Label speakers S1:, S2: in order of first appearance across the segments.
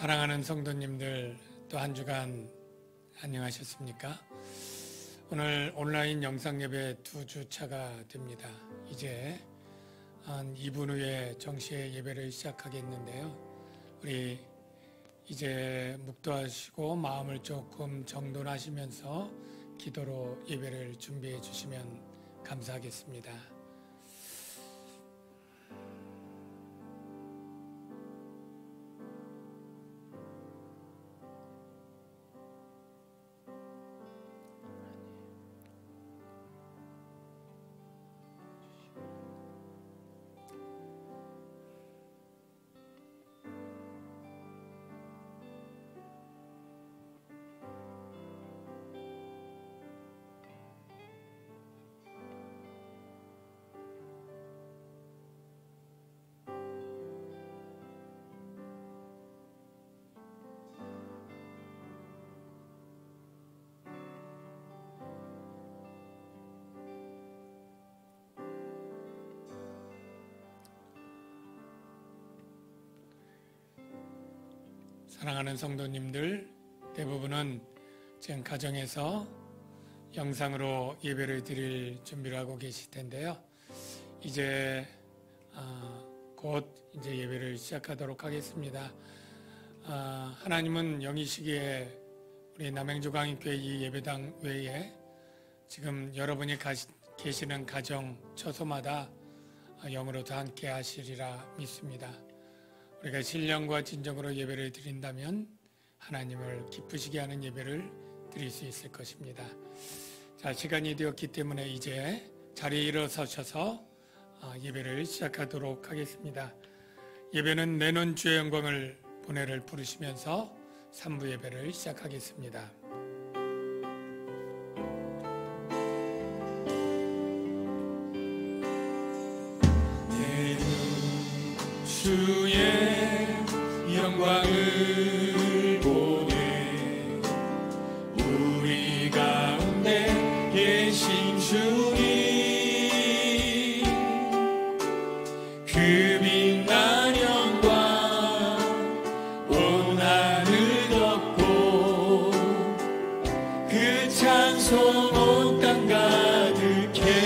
S1: 사랑하는 성도님들, 또 한 주간 안녕하셨습니까? 오늘 온라인 영상 예배 2주차가 됩니다. 이제 한 2분 후에 정시의 예배를 시작하겠는데요. 우리 이제 묵도하시고 마음을 조금 정돈하시면서 기도로 예배를 준비해 주시면 감사하겠습니다. 사랑하는 성도님들, 대부분은 지금 가정에서 영상으로 예배를 드릴 준비를 하고 계실 텐데요. 이제 곧 이제 예배를 시작하도록 하겠습니다. 하나님은 영이시기에 우리 남행주광인교회 이 예배당 외에 지금 여러분이 계시는 가정 처소마다 영으로도 함께 하시리라 믿습니다. 우리가 신령과 진정으로 예배를 드린다면 하나님을 기쁘시게 하는 예배를 드릴 수 있을 것입니다. 자, 시간이 되었기 때문에 이제 자리에 일어서셔서 예배를 시작하도록 하겠습니다. 예배는 내놓은 주의 영광을 보내를 부르시면서 3부 예배를 시작하겠습니다. 주의 영광을 보내 우리 가운데 계신 주님, 그 빛난 영광 온 하늘 덮고 그 찬송 온 땅 가득해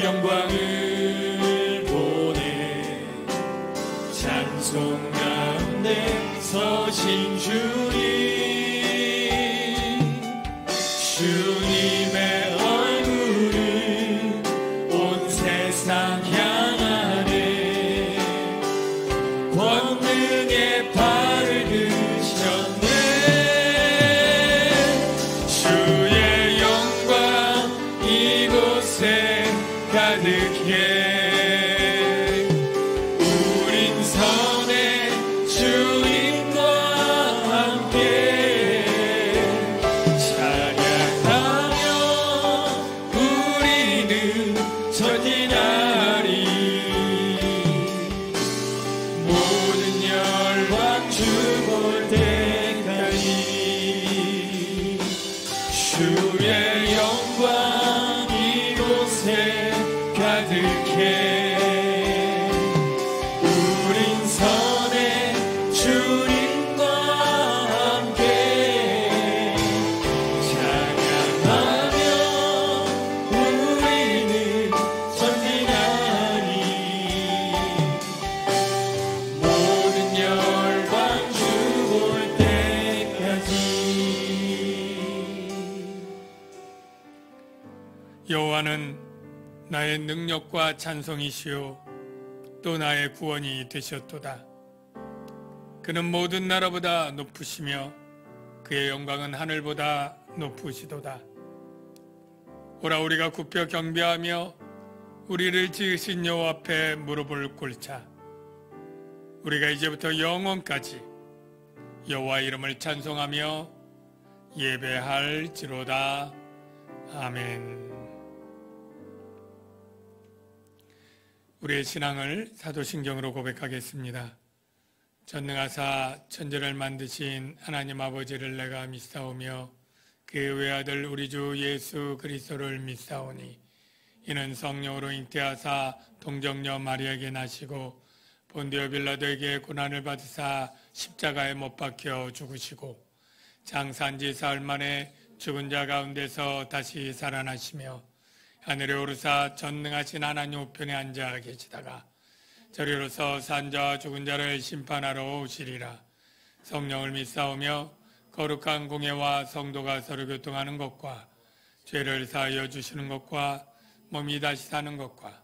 S1: 영광을 보내 찬송 가운데 서신 주님, 주님의 얼굴을 온 세상 향하네 권능의 발을 드셨네. 주의 영광 이곳에 가득해 우린 선의 주님과 함께 찬양하며 우리는 전진하리. 모든 열방 주 볼 때까지 주의 영광 이곳에 가득해 우린 선의 주님과 함께 찬양하며 우리는 전진하리. 모든 열방 주 볼 때까지. 여호와는 나의 능력과 찬송이시오 또 나의 구원이 되셨도다. 그는 모든 나라보다 높으시며 그의 영광은 하늘보다 높으시도다. 오라 우리가 굽혀 경배하며 우리를 지으신 여호와 앞에 무릎을 꿇자. 우리가 이제부터 영원까지 여호와 이름을 찬송하며 예배할지로다. 아멘. 우리의 신앙을 사도신경으로 고백하겠습니다. 전능하사 천지를 만드신 하나님 아버지를 내가 믿사오며 그 외아들 우리 주 예수 그리스도를 믿사오니 이는 성령으로 잉태하사 동정녀 마리아에게 나시고 본디오 빌라도에게 고난을 받으사 십자가에 못 박혀 죽으시고 장사한 지 사흘 만에 죽은 자 가운데서 다시 살아나시며 하늘에 오르사 전능하신 하나님 우편에 앉아 계시다가 저리로서 산 자와 죽은 자를 심판하러 오시리라. 성령을 믿사오며 거룩한 공예와 성도가 서로 교통하는 것과 죄를 사하여 주시는 것과 몸이 다시 사는 것과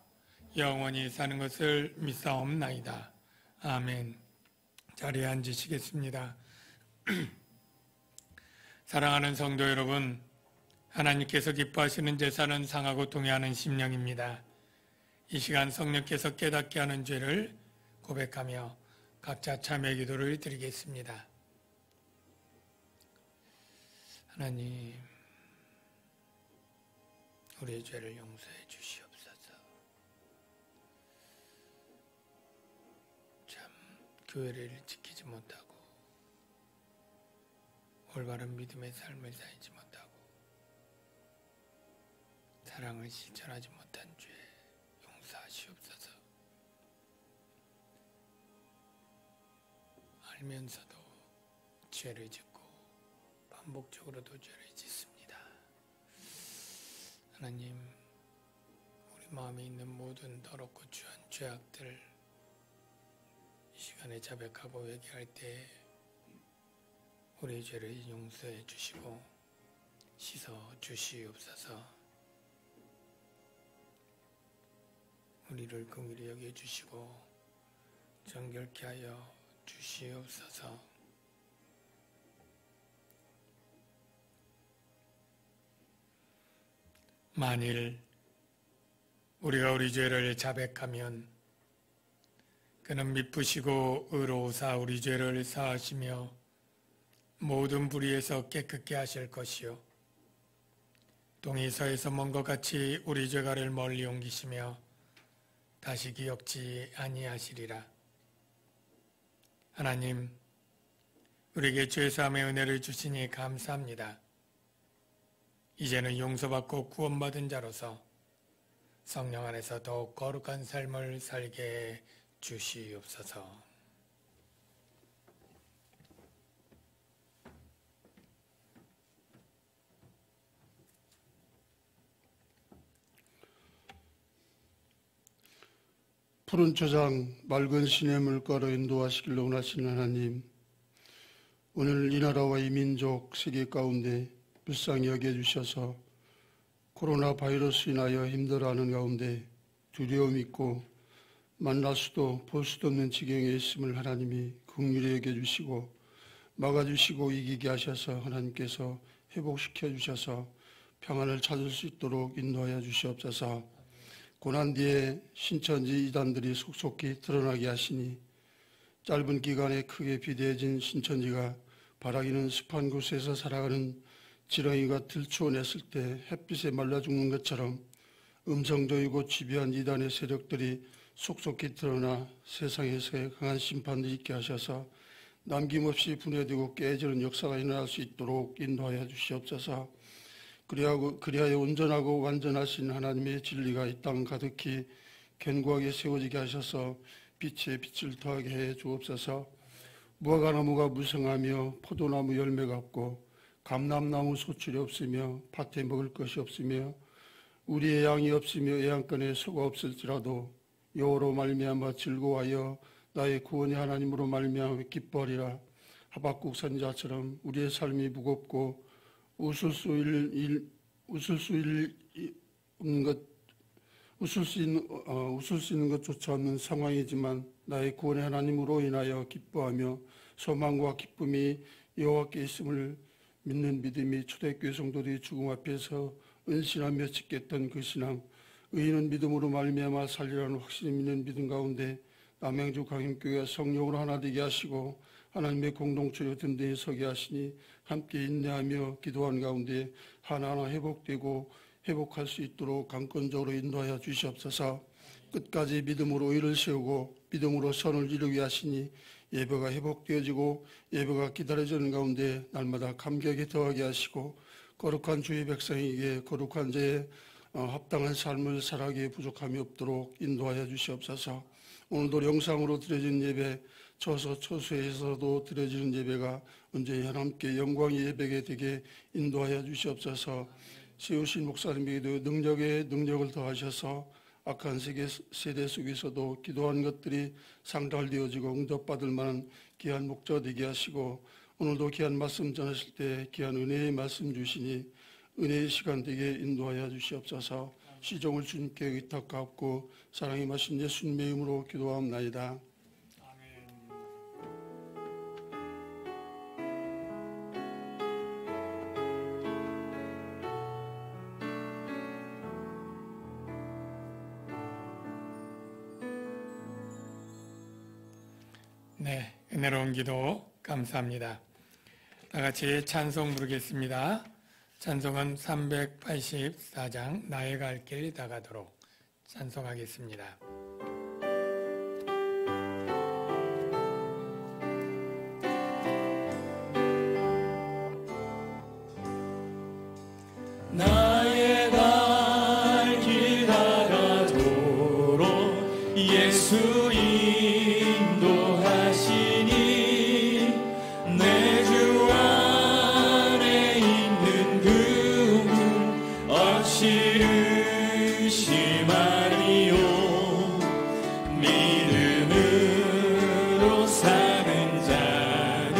S1: 영원히 사는 것을 믿사옵나이다. 아멘. 자리에 앉으시겠습니다. 사랑하는 성도 여러분, 하나님께서 기뻐하시는 제사는 상하고 통회하는 심령입니다. 이 시간 성령께서 깨닫게 하는 죄를 고백하며 각자 참회 기도를 드리겠습니다. 하나님, 우리의 죄를 용서해 주시옵소서. 참 교회를 지키지 못하고 올바른 믿음의 삶을 살지 못하고 사랑을 실천하지 못한 죄 용서하시옵소서. 알면서도 죄를 짓고 반복적으로도 죄를 짓습니다. 하나님, 우리 마음에 있는 모든 더럽고 추한 죄악들 이 시간에 자백하고 회개할 때 우리의 죄를 용서해 주시고 씻어 주시옵소서. 우리를 긍휼히 여겨 주시고 정결케 하여 주시옵소서. 만일 우리가 우리 죄를 자백하면 그는 미쁘시고 의로우사 우리 죄를 사하시며 모든 불의에서 깨끗게 하실 것이요 동이 서에서 먼 것 같이 우리 죄가를 멀리 옮기시며 다시 기억지 아니하시리라. 하나님, 우리에게 죄사함의 은혜를 주시니 감사합니다. 이제는 용서받고 구원받은 자로서 성령 안에서 더욱 거룩한 삶을 살게 해 주시옵소서.
S2: 푸른 초장 맑은 시냇 물가로 인도하시길 원하시는 하나님, 오늘 이 나라와 이 민족 세계 가운데 불쌍히 여겨주셔서 코로나 바이러스 인하여 힘들어하는 가운데 두려움 있고 만날 수도 볼 수도 없는 지경에 있음을 하나님이 긍휼히 여겨주시고 막아주시고 이기게 하셔서 하나님께서 회복시켜 주셔서 평안을 찾을 수 있도록 인도하여 주시옵소서. 고난 뒤에 신천지 이단들이 속속히 드러나게 하시니 짧은 기간에 크게 비대해진 신천지가 바라기는 습한 곳에서 살아가는 지렁이가 들추어냈을 때 햇빛에 말라 죽는 것처럼 음성적이고 집요한 이단의 세력들이 속속히 드러나 세상에서의 강한 심판도 있게 하셔서 남김없이 분해되고 깨지는 역사가 일어날 수 있도록 인도하여 주시옵소서. 그리하여 온전하고 완전하신 하나님의 진리가 이 땅 가득히 견고하게 세워지게 하셔서 빛에 빛을 더하게 해 주옵소서. 무화과나무가 무성하며 포도나무 열매가 없고 감람나무 소출이 없으며 밭에 먹을 것이 없으며 우리의 양이 없으며 애양간에 소가 없을지라도 여호와로 말미암아 즐거워하여 나의 구원의 하나님으로 말미암아 기뻐하리라. 하박국 선지자처럼 우리의 삶이 무겁고 웃을 수 있는 것조차 없는 상황이지만 나의 구원의 하나님으로 인하여 기뻐하며 소망과 기쁨이 여호와께 있음을 믿는 믿음이 초대교회 성도들이 죽음 앞에서 은신하며 지켰던 그 신앙, 의인은 믿음으로 말미암아 살리라는 확신이 믿는 믿음 가운데 남양주 강림교회가 성령으로 하나 되게 하시고 하나님의 공동체로 든든히 서게 하시니 함께 인내하며 기도하는 가운데 하나하나 회복되고 회복할 수 있도록 강권적으로 인도하여 주시옵소서. 끝까지 믿음으로 의를 세우고 믿음으로 선을 이루게 하시니 예배가 회복되어지고 예배가 기다려지는 가운데 날마다 감격에 더하게 하시고 거룩한 주의 백성에게 거룩한 자의 합당한 삶을 살아가기에 부족함이 없도록 인도하여 주시옵소서. 오늘도 영상으로 드려진 예배, 처소에서도 드려지는 예배가 언제나 하나님께 영광의 예배가 되게 인도하여 주시옵소서. 세우신 목사님에게도 능력을 더하셔서 악한 세대 속에서도 기도한 것들이 상달되어지고 응답받을 만한 귀한 목자 되게 하시고, 오늘도 귀한 말씀 전하실 때 귀한 은혜의 말씀 주시니 은혜의 시간 되게 인도하여 주시옵소서. 시종을 주님께 의탁하옵고 사랑이 마신 예수님의 이름으로 기도하옵나이다.
S1: 네, 은혜로운 기도 감사합니다. 다 같이 찬송 부르겠습니다. 찬송은 384장 나의 갈 길 다가도록 찬송하겠습니다. 나의 갈 길 다가도록 예수 인도하시니 내 주 안에 있는 그분 없이 의심하리요. 믿음으로 사는 자는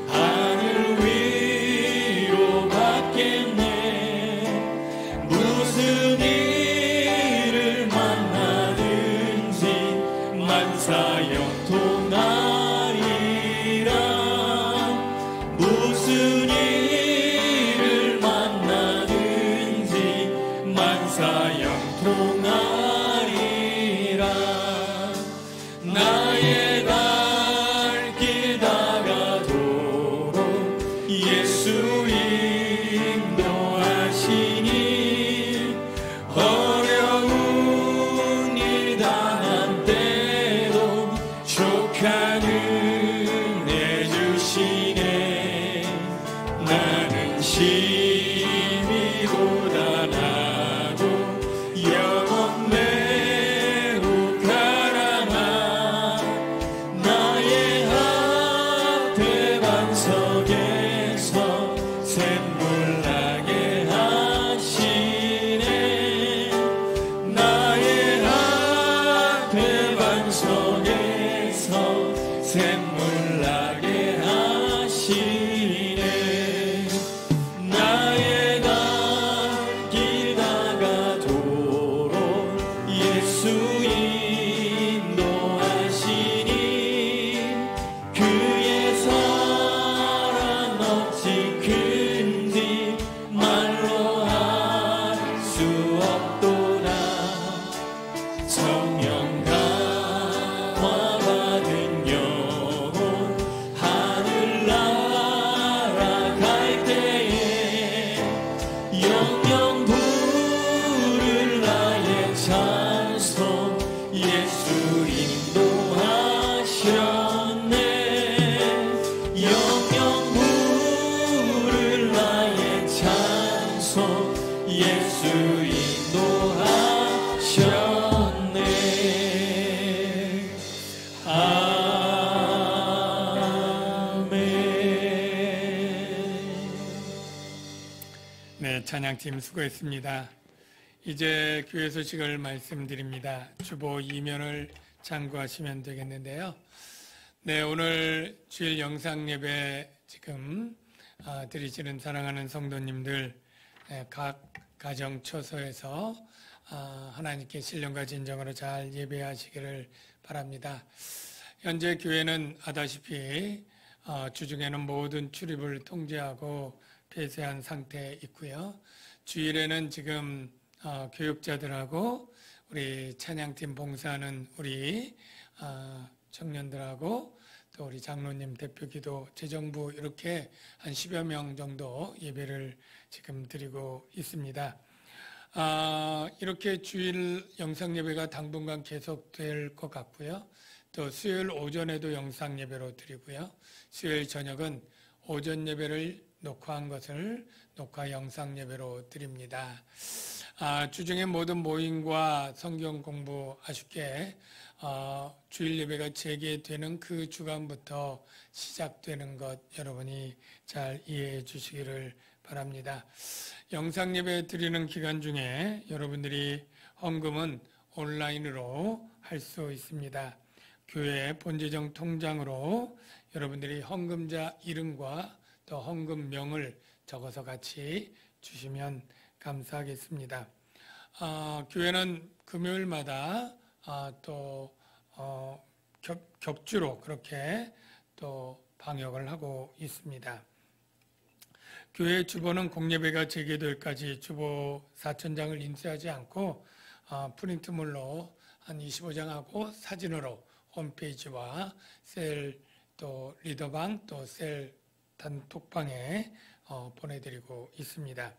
S1: 하늘 위로 받겠네. 무슨 일을 만나든지 만사형통하리라. 무슨 일을 만나든지 만사형통하리라. 나의 갈 길 다가도록 예수 인도하시니 어려운 일 당한 때도 족한 은혜 주시네. 나는 심히 고단하고 영혼 매우 가라나. 나의 앞에 반석에서 샘물 나게 하시네. 나의 앞에 반석에서 샘물 나게 하시네. 나의 갈 길 다가도록 예수 인도하시니 그의 사랑 어찌 큰지 말로 할 수 없도다. 성령 감화 받은 영혼 하늘 날아갈 때에 영영 부를 나의 찬송 예수 인도하셨네. 영영 부를 나의 찬송 예수 인도하셨네. 아멘. 네, 찬양팀 수고했습니다. 이제 교회 소식을 말씀드립니다. 주보 2면을 참고하시면 되겠는데요. 네, 오늘 주일 영상 예배 지금 드리시는 사랑하는 성도님들 각 가정 처소에서 하나님께 신령과 진정으로 잘 예배하시기를 바랍니다. 현재 교회는 아다시피 주중에는 모든 출입을 통제하고 폐쇄한 상태에 있고요. 주일에는 지금 교육자들하고 우리 찬양팀 봉사하는 우리 청년들하고 또 우리 장로님 대표기도 재정부 이렇게 한 10여 명 정도 예배를 지금 드리고 있습니다. 이렇게 주일 영상 예배가 당분간 계속될 것 같고요. 또 수요일 오전에도 영상 예배로 드리고요. 수요일 저녁은 오전 예배를 녹화 영상 예배로 드립니다. 주중에 모든 모임과 성경 공부 아쉽게 주일 예배가 재개되는 그 주간부터 시작되는 것 여러분이 잘 이해해 주시기를 바랍니다. 영상 예배 드리는 기간 중에 여러분들이 헌금은 온라인으로 할 수 있습니다. 교회 본재정 통장으로 여러분들이 헌금자 이름과 또 헌금명을 적어서 같이 주시면 감사하겠습니다. 교회는 금요일마다 또 격주로 그렇게 또 방역을 하고 있습니다. 교회 주보는 공예배가 재개될까지 주보 4,000장을 인쇄하지 않고 프린트물로 한 25장하고 사진으로 홈페이지와 셀 또 리더방 또 셀 단톡방에 보내드리고 있습니다.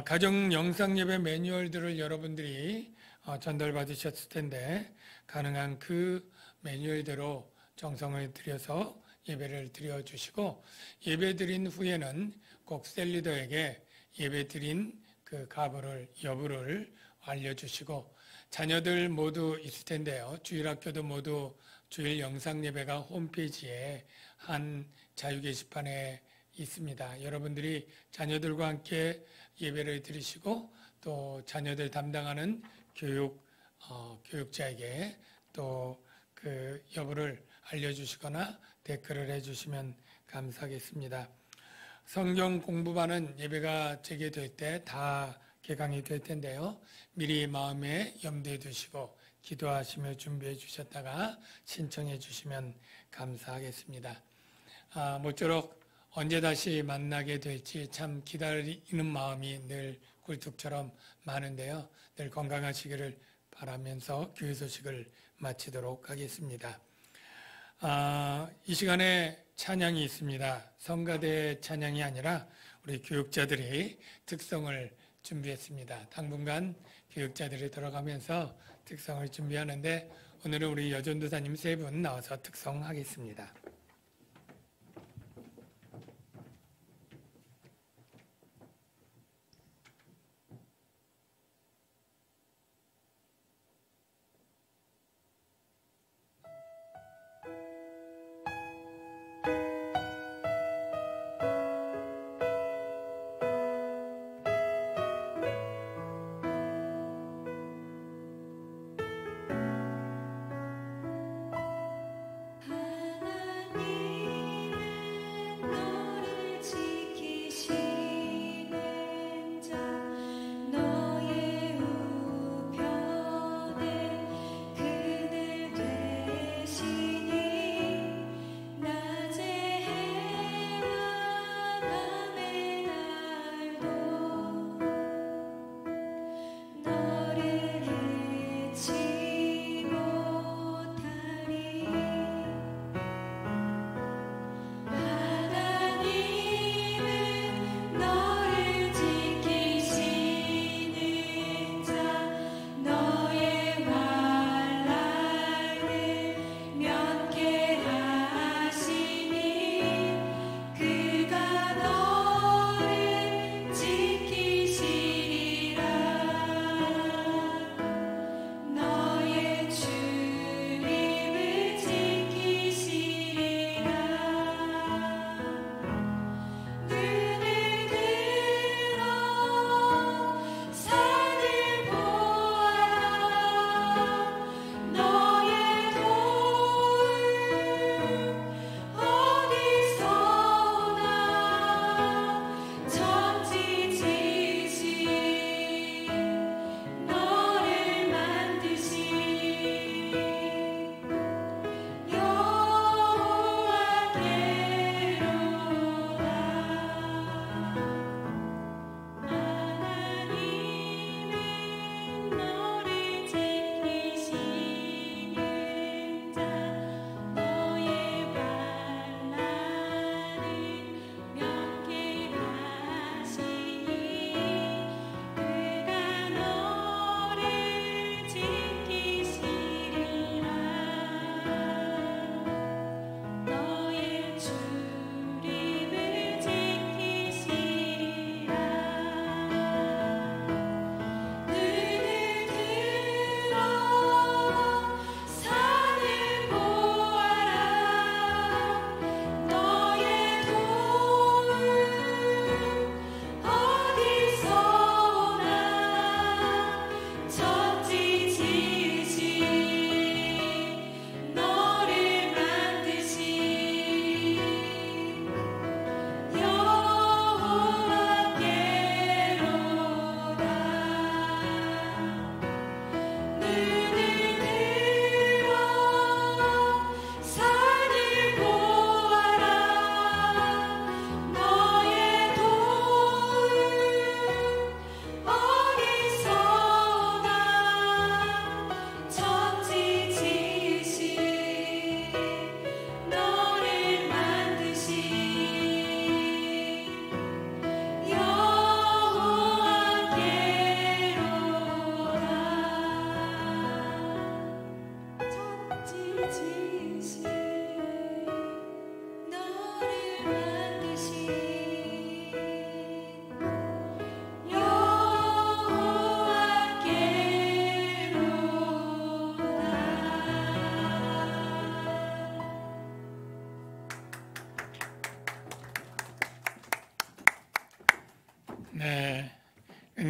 S1: 가정 영상 예배 매뉴얼들을 여러분들이 전달받으셨을 텐데 가능한 그 매뉴얼대로 정성을 들여서 예배를 드려주시고 예배 드린 후에는 꼭 셀리더에게 예배 드린 그 가부를 여부를 알려주시고 자녀들 모두 있을 텐데요. 주일학교도 모두 주일 영상 예배가 홈페이지에 한 자유 게시판에 있습니다. 여러분들이 자녀들과 함께 예배를 드리시고 또 자녀들 담당하는 교육자에게 또 그 여부를 알려주시거나 댓글을 해주시면 감사하겠습니다. 성경 공부반은 예배가 재개될 때 다 개강이 될 텐데요. 미리 마음에 염두에 두시고 기도하시며 준비해 주셨다가 신청해 주시면 감사하겠습니다. 모쪼록 언제 다시 만나게 될지 참 기다리는 마음이 늘 굴뚝처럼 많은데요. 늘 건강하시기를 바라면서 교회 소식을 마치도록 하겠습니다. 이 시간에 찬양이 있습니다. 성가대 찬양이 아니라 우리 교육자들이 특성을 준비했습니다. 당분간 교육자들이 돌아가면서 특성을 준비하는데 오늘은 우리 여전도사님 3분 나와서 특성하겠습니다.
S3: 하나님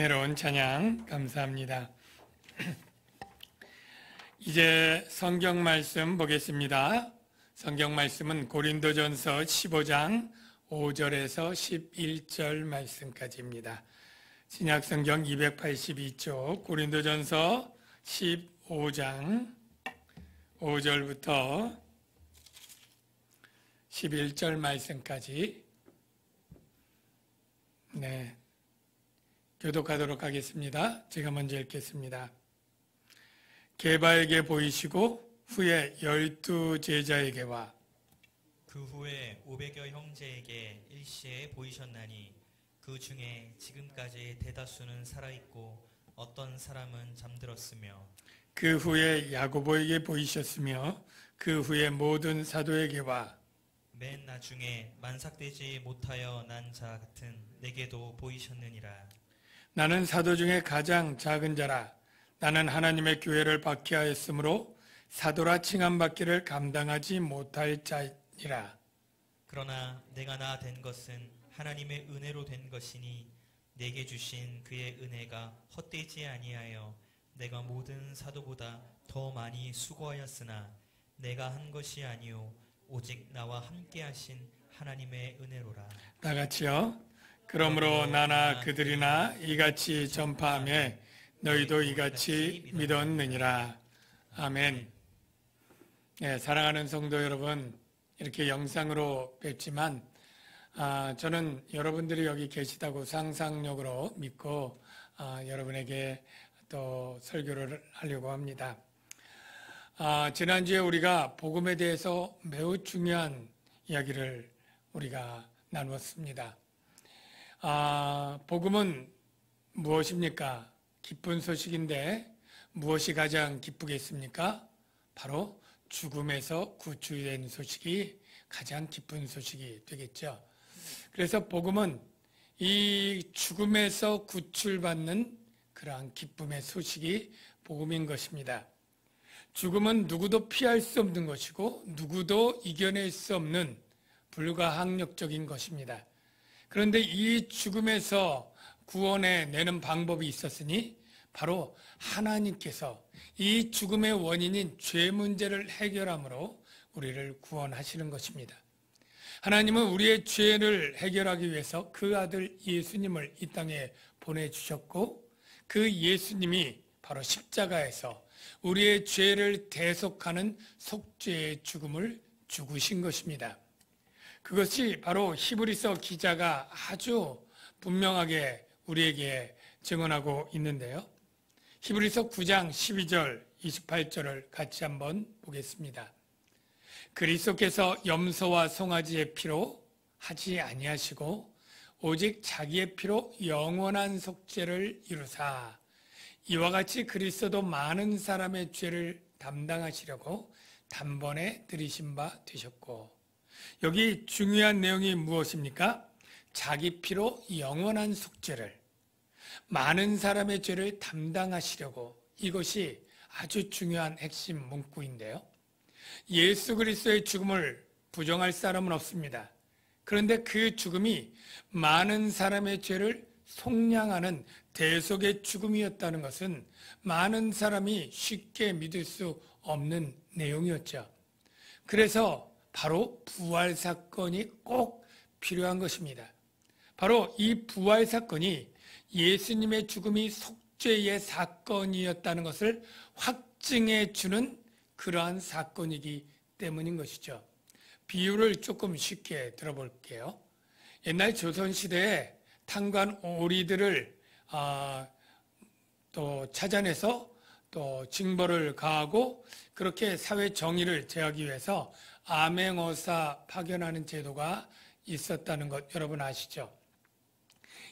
S1: 은혜로운 찬양 감사합니다. 이제 성경 말씀 보겠습니다. 성경 말씀은 고린도전서 15장 5절에서 11절 말씀까지입니다. 신약 성경 282쪽 고린도전서 15장 5절부터 11절 말씀까지 교독하도록 하겠습니다. 제가 먼저 읽겠습니다. 게바에게 보이시고 후에 12 제자에게와
S3: 그 후에 500여 형제에게 일시에 보이셨나니 그 중에 지금까지 대다수는 살아있고 어떤 사람은 잠들었으며
S1: 그 후에 야고보에게 보이셨으며 그 후에 모든 사도에게와
S3: 맨 나중에 만삭되지 못하여 난 자 같은 내게도 보이셨느니라.
S1: 나는 사도 중에 가장 작은 자라. 나는 하나님의 교회를 박해하였으므로 사도라 칭함받기를 감당하지 못할 자니라.
S3: 그러나 내가 나 된 것은 하나님의 은혜로 된 것이니 내게 주신 그의 은혜가 헛되지 아니하여 내가 모든 사도보다 더 많이 수고하였으나 내가 한 것이 아니요 오직 나와 함께 하신 하나님의 은혜로라.
S1: 다 같이요. 그러므로 나나 그들이나 이같이 전파하며 너희도 이같이 믿었느니라. 아멘. 사랑하는 성도 여러분, 이렇게 영상으로 뵙지만 저는 여러분들이 여기 계시다고 상상력으로 믿고 여러분에게 또 설교를 하려고 합니다. 지난주에 우리가 복음에 대해서 매우 중요한 이야기를 우리가 나누었습니다. 복음은 무엇입니까? 기쁜 소식인데 무엇이 가장 기쁘겠습니까? 바로 죽음에서 구출된 소식이 가장 기쁜 소식이 되겠죠. 그래서 복음은 이 죽음에서 구출받는 그러한 기쁨의 소식이 복음인 것입니다. 죽음은 누구도 피할 수 없는 것이고 누구도 이겨낼 수 없는 불가항력적인 것입니다. 그런데 이 죽음에서 구원해 내는 방법이 있었으니 바로 하나님께서 이 죽음의 원인인 죄 문제를 해결함으로 우리를 구원하시는 것입니다. 하나님은 우리의 죄를 해결하기 위해서 그 아들 예수님을 이 땅에 보내주셨고 그 예수님이 바로 십자가에서 우리의 죄를 대속하는 속죄의 죽음을 죽으신 것입니다. 그것이 바로 히브리서 기자가 아주 분명하게 우리에게 증언하고 있는데요. 히브리서 9장 12절, 28절을 같이 한번 보겠습니다. 그리스도께서 염소와 송아지의 피로 하지 아니하시고 오직 자기의 피로 영원한 속죄를 이루사 이와 같이 그리스도도 많은 사람의 죄를 담당하시려고 단번에 들이신 바 되셨고, 여기 중요한 내용이 무엇입니까? 자기 피로 영원한 속죄를, 많은 사람의 죄를 담당하시려고, 이것이 아주 중요한 핵심 문구인데요. 예수 그리스도의 죽음을 부정할 사람은 없습니다. 그런데 그 죽음이 많은 사람의 죄를 속량하는 대속의 죽음이었다는 것은 많은 사람이 쉽게 믿을 수 없는 내용이었죠. 그래서 바로 부활 사건이 꼭 필요한 것입니다. 바로 이 부활 사건이 예수님의 죽음이 속죄의 사건이었다는 것을 확증해 주는 그러한 사건이기 때문인 것이죠. 비유를 조금 쉽게 들어볼게요. 옛날 조선시대에 탄관 오리들을 또 찾아내서 또 징벌을 가하고 그렇게 사회 정의를 제하기 위해서 암행어사 파견하는 제도가 있었다는 것 여러분 아시죠?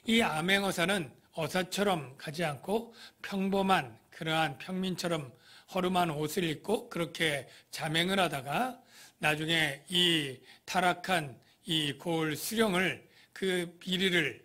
S1: 이 암행어사는 어사처럼 가지 않고 평범한 그러한 평민처럼 허름한 옷을 입고 그렇게 잠행을 하다가 나중에 이 타락한 이 고을 수령을 그 비리를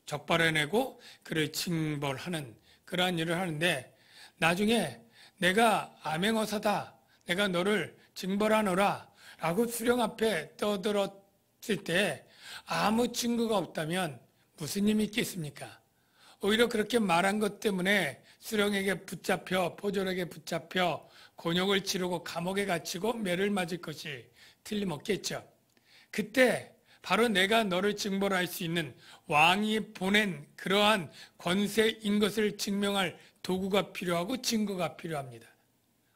S1: 적발해내고 그를 징벌하는 그러한 일을 하는데, 나중에 내가 암행어사다, 내가 너를 징벌하노라 라고 수령 앞에 떠들었을 때 아무 증거가 없다면 무슨 힘이 있겠습니까? 오히려 그렇게 말한 것 때문에 수령에게 붙잡혀 포졸에게 붙잡혀 곤욕을 치르고 감옥에 갇히고 매를 맞을 것이 틀림없겠죠. 그때 바로 내가 너를 징벌할 수 있는 왕이 보낸 그러한 권세인 것을 증명할 도구가 필요하고 증거가 필요합니다.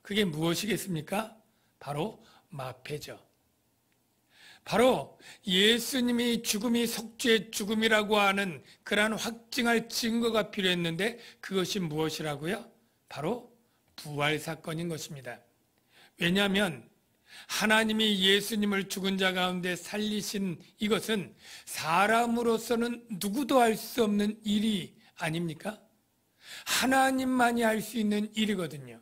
S1: 그게 무엇이겠습니까? 바로 마패죠. 바로 예수님이 죽음이 속죄의 죽음이라고 하는 그러한 확증할 증거가 필요했는데 그것이 무엇이라고요? 바로 부활 사건인 것입니다. 왜냐하면 하나님이 예수님을 죽은 자 가운데 살리신 이것은 사람으로서는 누구도 할 수 없는 일이 아닙니까? 하나님만이 할 수 있는 일이거든요.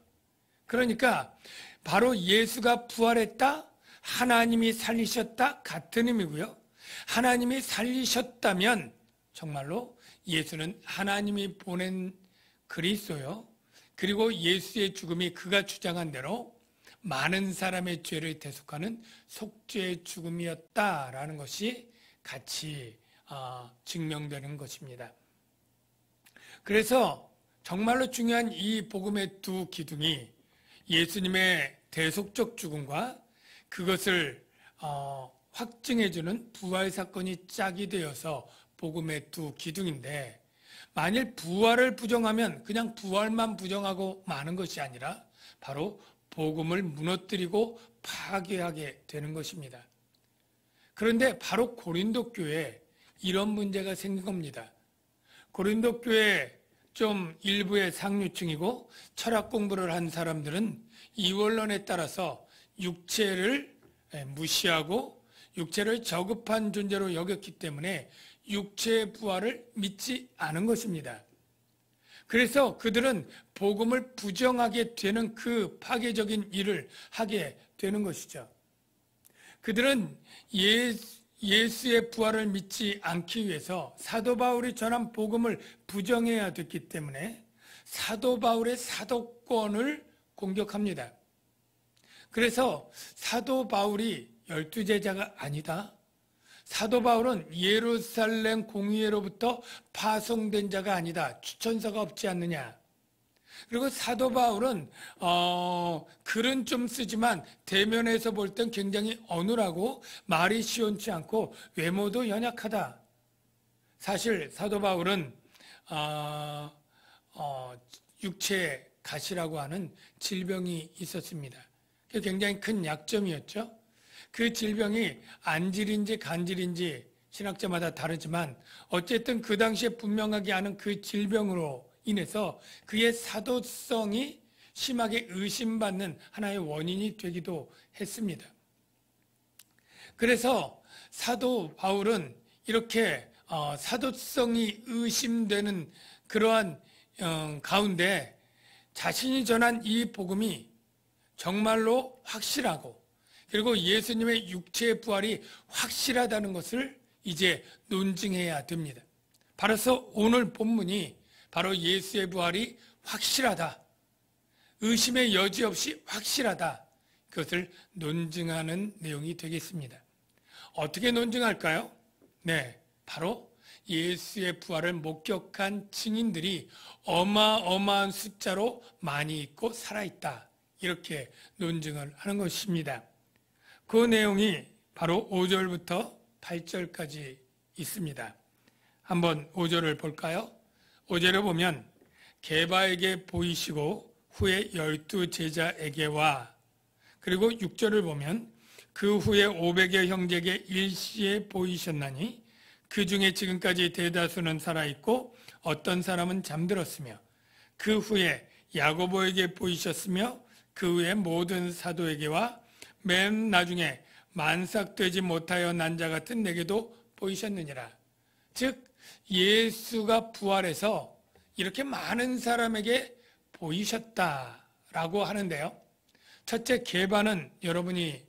S1: 그러니까 바로 예수가 부활했다, 하나님이 살리셨다 같은 의미고요. 하나님이 살리셨다면 정말로 예수는 하나님이 보낸 그리스도요. 그리고 예수의 죽음이 그가 주장한 대로 많은 사람의 죄를 대속하는 속죄의 죽음이었다라는 것이 같이 증명되는 것입니다. 그래서 정말로 중요한 이 복음의 두 기둥이 예수님의 대속적 죽음과 그것을 확증해주는 부활 사건이 짝이 되어서 복음의 두 기둥인데, 만일 부활을 부정하면 그냥 부활만 부정하고 마는 것이 아니라 바로 복음을 무너뜨리고 파괴하게 되는 것입니다. 그런데 바로 고린도 교회에 이런 문제가 생긴 겁니다. 고린도 교회 좀 일부의 상류층이고 철학 공부를 한 사람들은 이원론에 따라서 육체를 무시하고 육체를 저급한 존재로 여겼기 때문에 육체의 부활을 믿지 않은 것입니다. 그래서 그들은 복음을 부정하게 되는 그 파괴적인 일을 하게 되는 것이죠. 그들은 예수의 부활을 믿지 않기 위해서 사도 바울이 전한 복음을 부정해야 됐기 때문에 사도 바울의 사도권을 공격합니다. 그래서 사도 바울이 12제자가 아니다. 사도 바울은 예루살렘 공의회로부터 파송된 자가 아니다. 추천서가 없지 않느냐. 그리고 사도 바울은 글은 좀 쓰지만 대면에서 볼 땐 굉장히 어눌하고 말이 시원치 않고 외모도 연약하다. 사실 사도 바울은 육체 가시라고 하는 질병이 있었습니다. 그게 굉장히 큰 약점이었죠. 그 질병이 안질인지 간질인지 신학자마다 다르지만 어쨌든 그 당시에 분명하게 아는 그 질병으로 인해서 그의 사도성이 심하게 의심받는 하나의 원인이 되기도 했습니다. 그래서 사도 바울은 이렇게 사도성이 의심되는 그러한 가운데 자신이 전한 이 복음이 정말로 확실하고 그리고 예수님의 육체의 부활이 확실하다는 것을 이제 논증해야 됩니다. 바로서 오늘 본문이 바로 예수의 부활이 확실하다, 의심의 여지 없이 확실하다, 그것을 논증하는 내용이 되겠습니다. 어떻게 논증할까요? 네, 바로 예수의 부활을 목격한 증인들이 어마어마한 숫자로 많이 있고 살아있다, 이렇게 논증을 하는 것입니다. 그 내용이 바로 5절부터 8절까지 있습니다. 한번 5절을 볼까요? 5절에 보면 게바에게 보이시고 후에 12제자에게와, 그리고 6절을 보면 그 후에 500여 형제에게 일시에 보이셨나니 그 중에 지금까지 대다수는 살아있고 어떤 사람은 잠들었으며 그 후에 야고보에게 보이셨으며 그 후에 모든 사도에게와 맨 나중에 만삭되지 못하여 난 자 같은 내게도 보이셨느니라. 즉 예수가 부활해서 이렇게 많은 사람에게 보이셨다라고 하는데요. 첫째 게바는 여러분이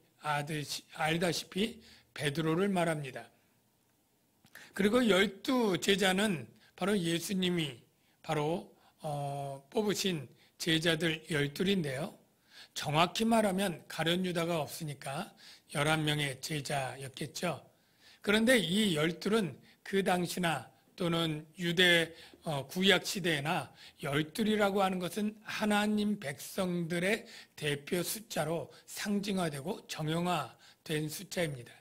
S1: 알다시피 베드로를 말합니다. 그리고 12제자는 바로 예수님이 바로 뽑으신 제자들 12인데요. 정확히 말하면 가룟 유다가 없으니까 11명의 제자였겠죠. 그런데 이 12은 그 당시나 또는 유대 구약 시대에나 열둘이라고 하는 것은 하나님 백성들의 대표 숫자로 상징화되고 정형화된 숫자입니다.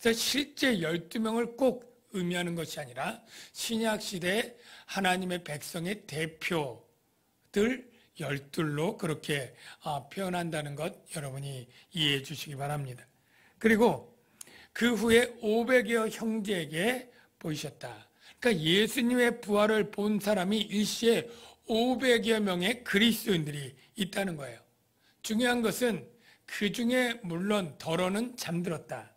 S1: 그래서 실제 12명을 꼭 의미하는 것이 아니라 신약 시대 하나님의 백성의 대표들 12로 그렇게 표현한다는 것 여러분이 이해해 주시기 바랍니다. 그리고 그 후에 500여 형제에게 보이셨다. 그러니까 예수님의 부활을 본 사람이 일시에 500여 명의 그리스도인들이 있다는 거예요. 중요한 것은 그 중에 물론 더러는 잠들었다.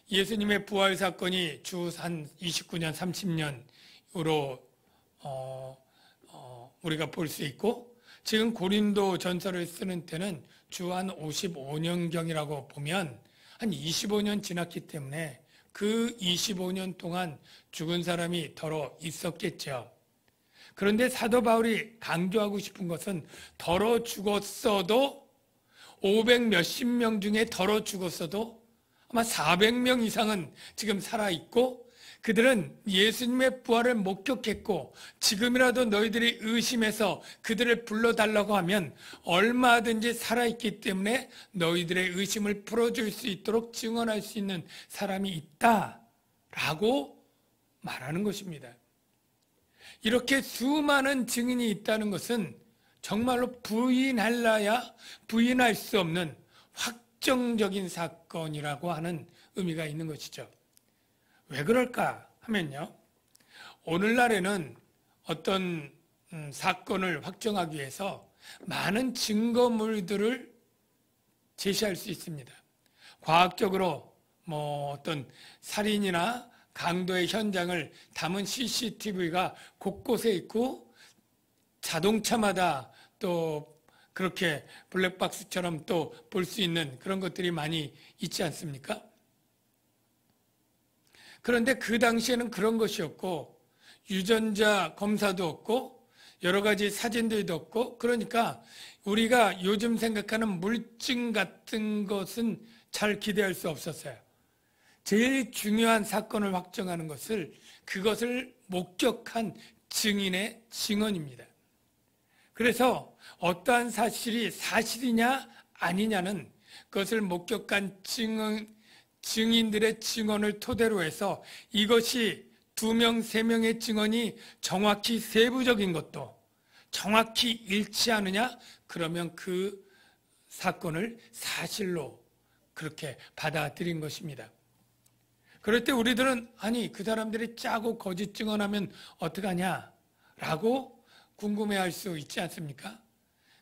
S1: 예수님의 부활 사건이 주 한 29년, 30년으로 우리가 볼 수 있고, 지금 고린도 전서를 쓰는 때는 주 한 55년경이라고 보면 한 25년 지났기 때문에 그 25년 동안 죽은 사람이 더러 있었겠죠. 그런데 사도 바울이 강조하고 싶은 것은 더러 죽었어도 500 몇십 명 중에 더러 죽었어도 아마 400명 이상은 지금 살아있고, 그들은 예수님의 부활을 목격했고 지금이라도 너희들이 의심해서 그들을 불러달라고 하면 얼마든지 살아있기 때문에 너희들의 의심을 풀어줄 수 있도록 증언할 수 있는 사람이 있다라고 말하는 것입니다. 이렇게 수많은 증인이 있다는 것은 정말로 부인할라야 부인할 수 없는 확정적인 사건이라고 하는 의미가 있는 것이죠. 왜 그럴까 하면요, 오늘날에는 어떤 사건을 확정하기 위해서 많은 증거물들을 제시할 수 있습니다. 과학적으로 어떤 살인이나 강도의 현장을 담은 CCTV가 곳곳에 있고 자동차마다 또 그렇게 블랙박스처럼 또 볼 수 있는 그런 것들이 많이 있지 않습니까? 그런데 그 당시에는 그런 것이 없고 유전자 검사도 없고 여러 가지 사진들도 없고, 그러니까 우리가 요즘 생각하는 물증 같은 것은 잘 기대할 수 없었어요. 제일 중요한 사건을 확정하는 것을 그것을 목격한 증인의 증언입니다. 그래서 어떠한 사실이 사실이냐 아니냐는 그것을 목격한 증인들의 증언을 토대로 해서 이것이 2명, 3명의 증언이 정확히 세부적인 것도 정확히 일치하느냐, 그러면 그 사건을 사실로 그렇게 받아들인 것입니다. 그럴 때 우리들은 아니 그 사람들이 짜고 거짓 증언하면 어떡하냐라고 궁금해할 수 있지 않습니까?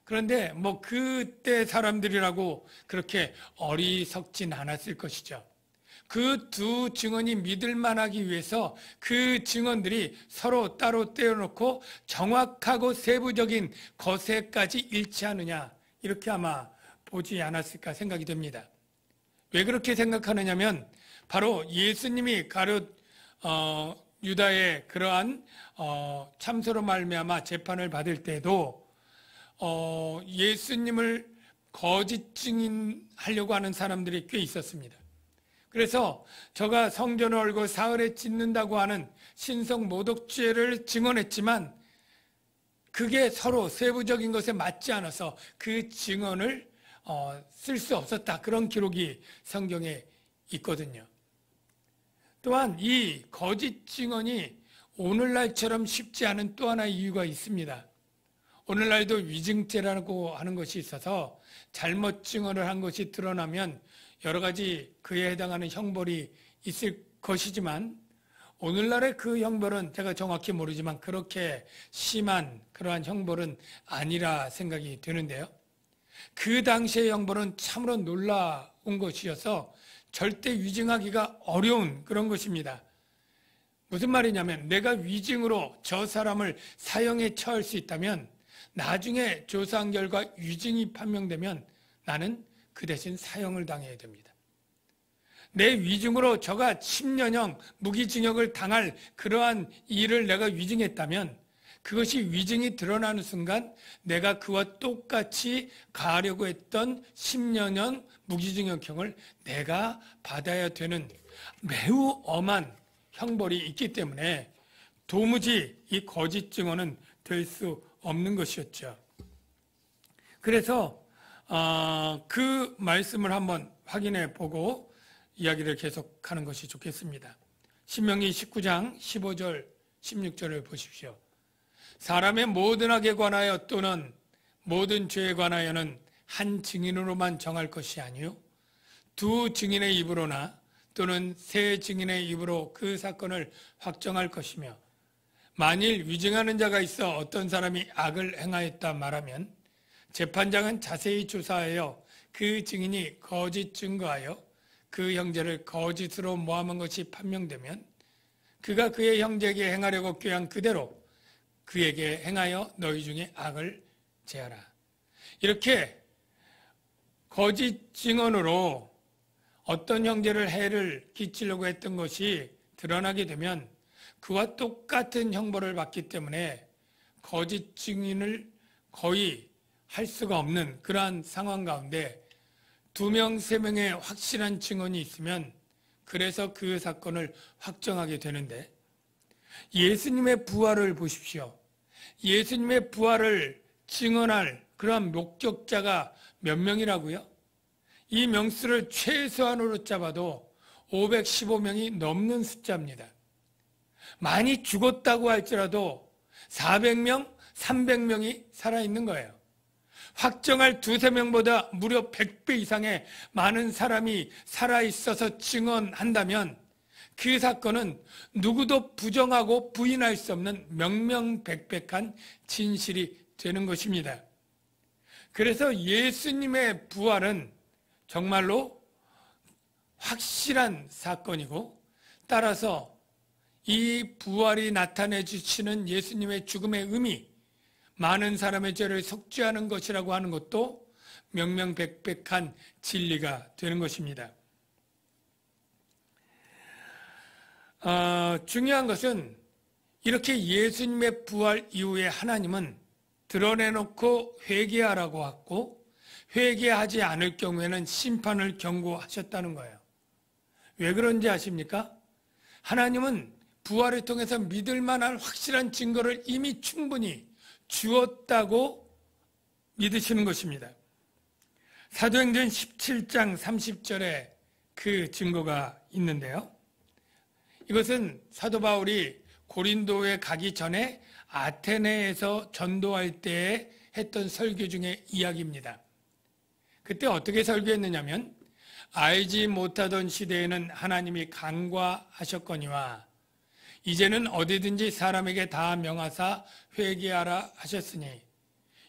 S1: 그런데 그때 사람들이라고 그렇게 어리석진 않았을 것이죠. 그 두 증언이 믿을 만하기 위해서 그 증언들이 서로 따로 떼어놓고 정확하고 세부적인 것에까지 일치하느냐, 이렇게 아마 보지 않았을까 생각이 됩니다. 왜 그렇게 생각하느냐면 바로 예수님이 가룟 유다의 그러한 참소로 말미암아 재판을 받을 때도 예수님을 거짓 증인하려고 하는 사람들이 꽤 있었습니다. 그래서 저가 성전을 얼고 사흘에 짓는다고 하는 신성 모독죄를 증언했지만 그게 서로 세부적인 것에 맞지 않아서 그 증언을 쓸 수 없었다, 그런 기록이 성경에 있거든요. 또한 이 거짓 증언이 오늘날처럼 쉽지 않은 또 하나의 이유가 있습니다. 오늘날도 위증죄라고 하는 것이 있어서 잘못 증언을 한 것이 드러나면 여러 가지 그에 해당하는 형벌이 있을 것이지만, 오늘날의 그 형벌은 제가 정확히 모르지만 그렇게 심한 그러한 형벌은 아니라 생각이 되는데요. 그 당시의 형벌은 참으로 놀라운 것이어서 절대 위증하기가 어려운 그런 것입니다. 무슨 말이냐면 내가 위증으로 저 사람을 사형에 처할 수 있다면 나중에 조사한 결과 위증이 판명되면 나는 그 대신 사형을 당해야 됩니다. 내 위증으로 저가 10년형 무기징역을 당할 그러한 일을 내가 위증했다면 그것이 위증이 드러나는 순간 내가 그와 똑같이 가하려고 했던 10년형 무기징역형을 내가 받아야 되는 매우 엄한 형벌이 있기 때문에 도무지 이 거짓 증언은 될 수 없는 것이었죠. 그래서 그 말씀을 한번 확인해 보고 이야기를 계속하는 것이 좋겠습니다. 신명기 19장 15절 16절을 보십시오. 사람의 모든 악에 관하여 또는 모든 죄에 관하여는 한 증인으로만 정할 것이 아니요 두 증인의 입으로나 또는 세 증인의 입으로 그 사건을 확정할 것이며 만일 위증하는 자가 있어 어떤 사람이 악을 행하였다 말하면 재판장은 자세히 조사하여 그 증인이 거짓 증거하여 그 형제를 거짓으로 모함한 것이 판명되면 그가 그의 형제에게 행하려고 꾀한 그대로 그에게 행하여 너희 중에 악을 제하라. 이렇게 거짓 증언으로 어떤 형제를 해를 끼치려고 했던 것이 드러나게 되면 그와 똑같은 형벌을 받기 때문에 거짓 증인을 거의 할 수가 없는 그러한 상황 가운데 2명, 3명의 확실한 증언이 있으면 그래서 그 사건을 확정하게 되는데 예수님의 부활을 보십시오. 예수님의 부활을 증언할 그러한 목격자가 몇 명이라고요? 이 명수를 최소한으로 잡아도 515명이 넘는 숫자입니다. 많이 죽었다고 할지라도 400명, 300명이 살아있는 거예요. 확정할 2~3명보다 무려 100배 이상의 많은 사람이 살아있어서 증언한다면 그 사건은 누구도 부정하고 부인할 수 없는 명명백백한 진실이 되는 것입니다. 그래서 예수님의 부활은 정말로 확실한 사건이고 따라서 이 부활이 나타내 주시는 예수님의 죽음의 의미, 많은 사람의 죄를 속죄하는 것이라고 하는 것도 명명백백한 진리가 되는 것입니다. 중요한 것은 이렇게 예수님의 부활 이후에 하나님은 드러내놓고 회개하라고 하고 회개하지 않을 경우에는 심판을 경고하셨다는 거예요. 왜 그런지 아십니까? 하나님은 부활을 통해서 믿을 만한 확실한 증거를 이미 충분히 주었다고 믿으시는 것입니다. 사도행전 17장 30절에 그 증거가 있는데요. 이것은 사도 바울이 고린도에 가기 전에 아테네에서 전도할 때 했던 설교 중에 이야기입니다. 그때 어떻게 설교했느냐면 알지 못하던 시대에는 하나님이 간과하셨거니와 이제는 어디든지 사람에게 다 명하사 회개하라 하셨으니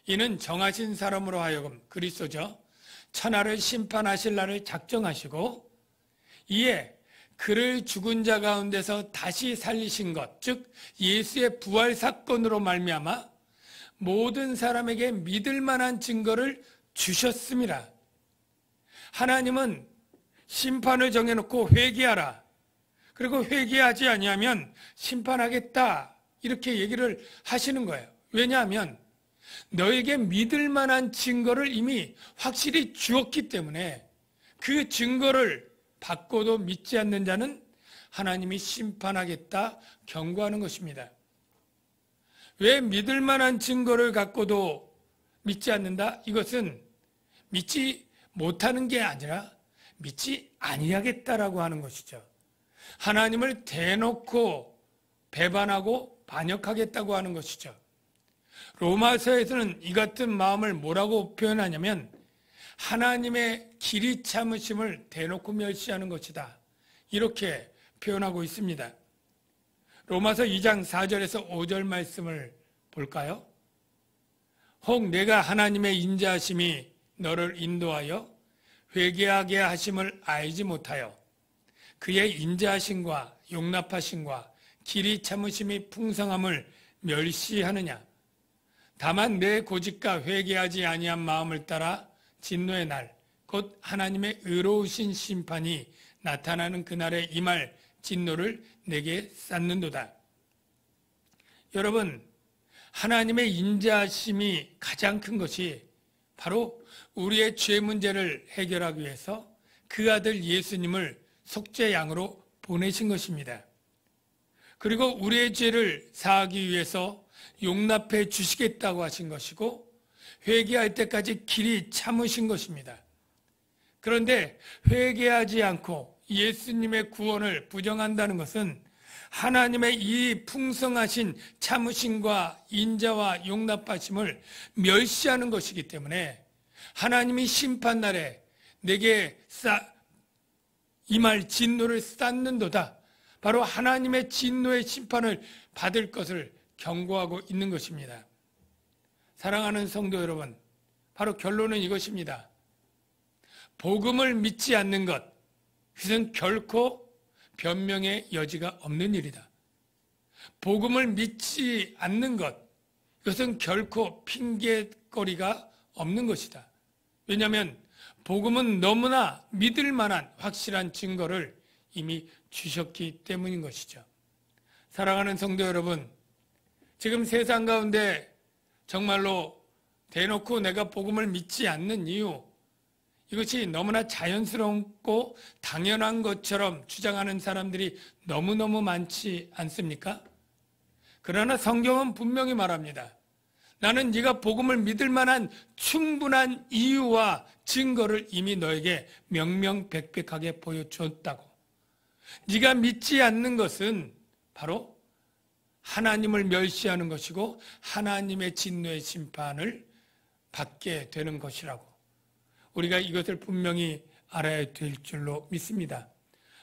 S1: 이는 정하신 사람으로 하여금 그리스도죠. 천하를 심판하실 날을 작정하시고 이에 그를 죽은 자 가운데서 다시 살리신 것, 즉 예수의 부활 사건으로 말미암아 모든 사람에게 믿을 만한 증거를 주셨습니다. 하나님은 심판을 정해놓고 회개하라. 그리고 회개하지 아니하면 심판하겠다. 이렇게 얘기를 하시는 거예요. 왜냐하면 너에게 믿을 만한 증거를 이미 확실히 주었기 때문에 그 증거를 받고도 믿지 않는 자는 하나님이 심판하겠다 경고하는 것입니다. 왜 믿을 만한 증거를 갖고도 믿지 않는다? 이것은 믿지 못하는 게 아니라 믿지 아니하겠다라고 하는 것이죠. 하나님을 대놓고 배반하고 반역하겠다고 하는 것이죠. 로마서에서는 이 같은 마음을 뭐라고 표현하냐면 하나님의 길이 참으심을 대놓고 멸시하는 것이다. 이렇게 표현하고 있습니다. 로마서 2장 4절에서 5절 말씀을 볼까요? 혹 내가 하나님의 인자하심이 너를 인도하여 회개하게 하심을 알지 못하여 그의 인자하심과 용납하심과 길이 참으심이 풍성함을 멸시하느냐. 다만 내 고집과 회개하지 아니한 마음을 따라 진노의 날, 곧 하나님의 의로우신 심판이 나타나는 그날에 임할 진노를 내게 쌓는도다. 여러분, 하나님의 인자하심이 가장 큰 것이 바로 우리의 죄 문제를 해결하기 위해서 그 아들 예수님을 속죄양으로 보내신 것입니다. 그리고 우리의 죄를 사하기 위해서 용납해 주시겠다고 하신 것이고 회개할 때까지 길이 참으신 것입니다. 그런데 회개하지 않고 예수님의 구원을 부정한다는 것은 하나님의 이 풍성하신 참으심과 인자와 용납하심을 멸시하는 것이기 때문에 하나님이 심판날에 내게 임할 진노를 쌓는도다. 바로 하나님의 진노의 심판을 받을 것을 경고하고 있는 것입니다. 사랑하는 성도 여러분, 바로 결론은 이것입니다. 복음을 믿지 않는 것, 그것은 결코 변명의 여지가 없는 일이다. 복음을 믿지 않는 것, 이것은 결코 핑계거리가 없는 것이다. 왜냐하면 복음은 너무나 믿을 만한 확실한 증거를 이미 주셨기 때문인 것이죠. 사랑하는 성도 여러분, 지금 세상 가운데 정말로 대놓고 내가 복음을 믿지 않는 이유, 이것이 너무나 자연스럽고 당연한 것처럼 주장하는 사람들이 너무너무 많지 않습니까? 그러나 성경은 분명히 말합니다. 나는 네가 복음을 믿을 만한 충분한 이유와 증거를 이미 너에게 명명백백하게 보여줬다고. 네가 믿지 않는 것은 바로 하나님을 멸시하는 것이고 하나님의 진노의 심판을 받게 되는 것이라고. 우리가 이것을 분명히 알아야 될 줄로 믿습니다.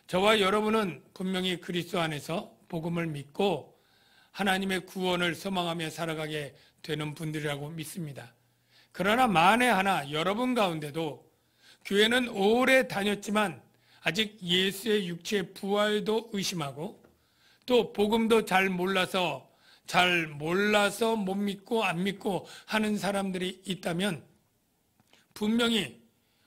S1: 저와 여러분은 분명히 그리스도 안에서 복음을 믿고 하나님의 구원을 소망하며 살아가게 되는 분들이라고 믿습니다. 그러나 만에 하나 여러분 가운데도 교회는 오래 다녔지만 아직 예수의 육체의 부활도 의심하고 또 복음도 잘 몰라서 못 믿고 안 믿고 하는 사람들이 있다면 분명히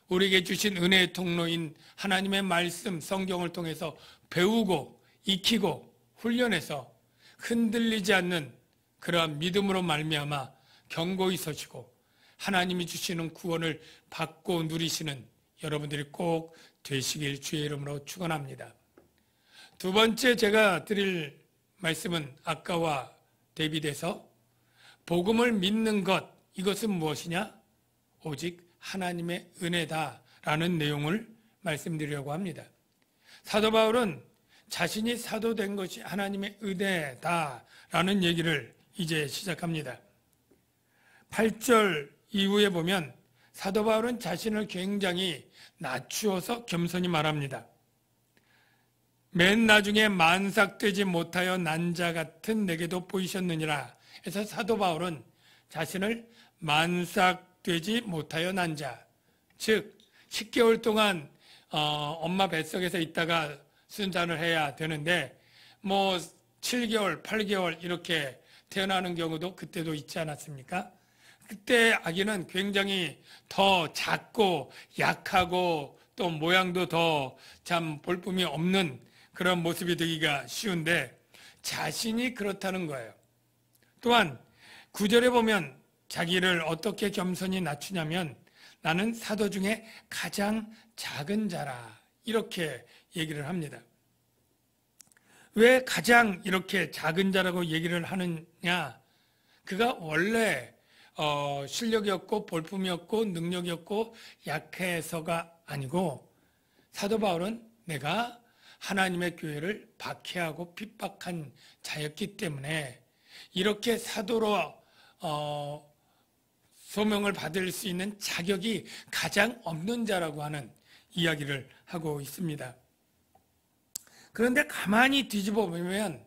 S1: 우리에게 주신 은혜의 통로인 하나님의 말씀 성경을 통해서 배우고 익히고 훈련해서 흔들리지 않는 그러한 믿음으로 말미암아 견고히 서시고 하나님이 주시는 구원을 받고 누리시는 여러분들이 꼭 되시길 주의 이름으로 축원합니다. 두 번째 제가 드릴 말씀은 아까와 대비돼서 복음을 믿는 것, 이것은 무엇이냐? 오직 하나님의 은혜다라는 내용을 말씀드리려고 합니다. 사도 바울은 자신이 사도된 것이 하나님의 은혜다라는 얘기를 이제 시작합니다. 8절 이후에 보면 사도 바울은 자신을 굉장히 낮추어서 겸손히 말합니다. 맨 나중에 만삭되지 못하여 난 자 같은 내게도 보이셨느니라. 그래서 사도 바울은 자신을 만삭되지 못하여 난 자, 즉 10개월 동안 엄마 뱃속에서 있다가 순산을 해야 되는데 7개월, 8개월 이렇게 태어나는 경우도 그때도 있지 않았습니까? 그때 아기는 굉장히 더 작고 약하고 또 모양도 더 참 볼품이 없는 그런 모습이 되기가 쉬운데 자신이 그렇다는 거예요. 또한 9절에 보면 자기를 어떻게 겸손히 낮추냐면 나는 사도 중에 가장 작은 자라 이렇게 얘기를 합니다. 왜 가장 이렇게 작은 자라고 얘기를 하느냐? 그가 원래 실력이 없고 볼품이 없고 능력이 없고 약해서가 아니고 사도 바울은 내가 하나님의 교회를 박해하고 핍박한 자였기 때문에 이렇게 사도로 소명을 받을 수 있는 자격이 가장 없는 자라고 하는 이야기를 하고 있습니다. 그런데 가만히 뒤집어 보면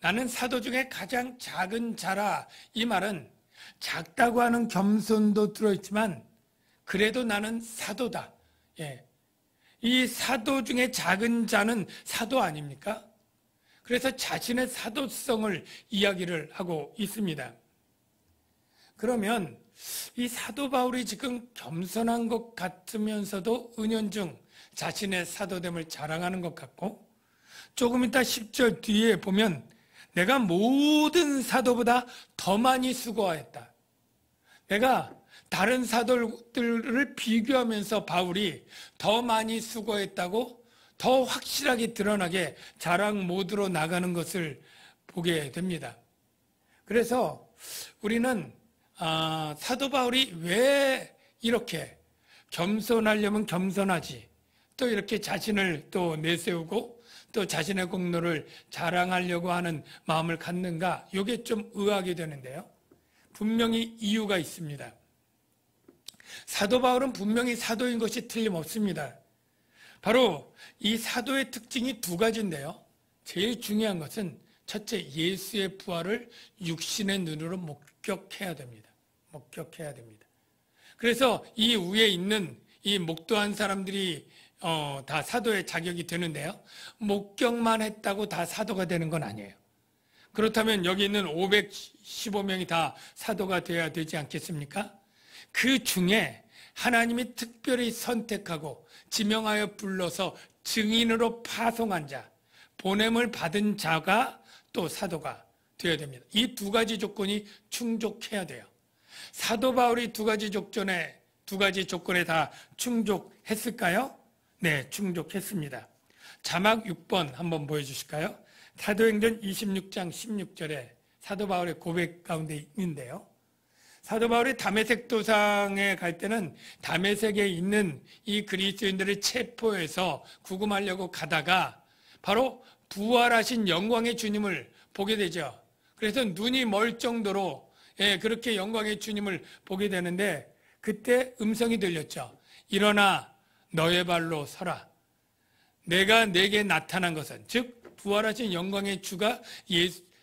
S1: 나는 사도 중에 가장 작은 자라, 이 말은 작다고 하는 겸손도 들어있지만 그래도 나는 사도다. 이 사도 중에 작은 자는 사도 아닙니까? 그래서 자신의 사도성을 이야기를 하고 있습니다. 그러면 이 사도 바울이 지금 겸손한 것 같으면서도 은연중 자신의 사도됨을 자랑하는 것 같고 조금 이따 10절 뒤에 보면 내가 모든 사도보다 더 많이 수고하였다. 내가 다른 사도들을 비교하면서 바울이 더 많이 수고했다고 더 확실하게 드러나게 자랑 모드로 나가는 것을 보게 됩니다. 그래서 우리는 사도 바울이 왜 이렇게 겸손하려면 겸손하지, 또 이렇게 자신을 또 내세우고 또 자신의 공로를 자랑하려고 하는 마음을 갖는가, 이게 좀 의아하게 되는데요. 분명히 이유가 있습니다. 사도 바울은 분명히 사도인 것이 틀림없습니다. 바로 이 사도의 특징이 두 가지인데요. 제일 중요한 것은 첫째, 예수의 부활을 육신의 눈으로 목격해야 됩니다. 목격해야 됩니다. 그래서 이 위에 있는 이 목도한 사람들이 다 사도의 자격이 되는데요. 목격만 했다고 다 사도가 되는 건 아니에요. 그렇다면 여기 있는 515명이 다 사도가 되어야 되지 않겠습니까? 그 중에 하나님이 특별히 선택하고 지명하여 불러서 증인으로 파송한 자, 보냄을 받은 자가 또 사도가 되어야 됩니다. 이 두 가지 조건이 충족해야 돼요. 사도 바울이 두 가지 조건에 다 충족했을까요? 네, 충족했습니다. 자막 6번 한번 보여주실까요? 사도행전 26장 16절에 사도 바울의 고백 가운데 있는데요. 사도 바울이 다메섹 도상에 갈 때는 다메섹에 있는 이 그리스도인들을 체포해서 구금하려고 가다가 바로 부활하신 영광의 주님을 보게 되죠. 그래서 눈이 멀 정도로 그렇게 영광의 주님을 보게 되는데, 그때 음성이 들렸죠. 일어나 너의 발로 서라. 내가 내게 나타난 것은, 즉 부활하신 영광의 주가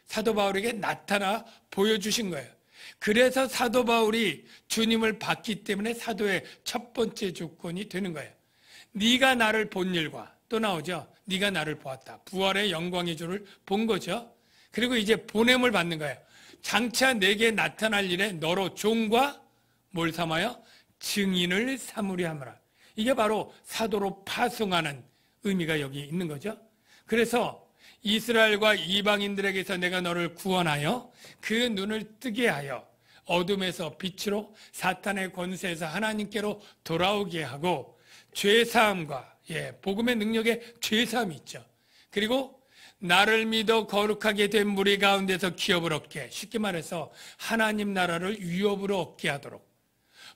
S1: 사도 바울에게 나타나 보여주신 거예요. 그래서 사도 바울이 주님을 봤기 때문에 사도의 첫 번째 조건이 되는 거예요. 네가 나를 본 일과, 또 나오죠. 네가 나를 보았다. 부활의 영광의 주를 본 거죠. 그리고 이제 보냄을 받는 거예요. 장차 내게 나타날 일에 너로 종과 뭘 삼아요? 증인을 삼으려 함이라. 이게 바로 사도로 파송하는 의미가 여기 있는 거죠. 그래서 이스라엘과 이방인들에게서 내가 너를 구원하여 그 눈을 뜨게 하여 어둠에서 빛으로 사탄의 권세에서 하나님께로 돌아오게 하고, 죄사함과 복음의 능력에 죄사함이 있죠. 그리고 나를 믿어 거룩하게 된 무리 가운데서 기업을 얻게, 쉽게 말해서 하나님 나라를 위협으로 얻게 하도록.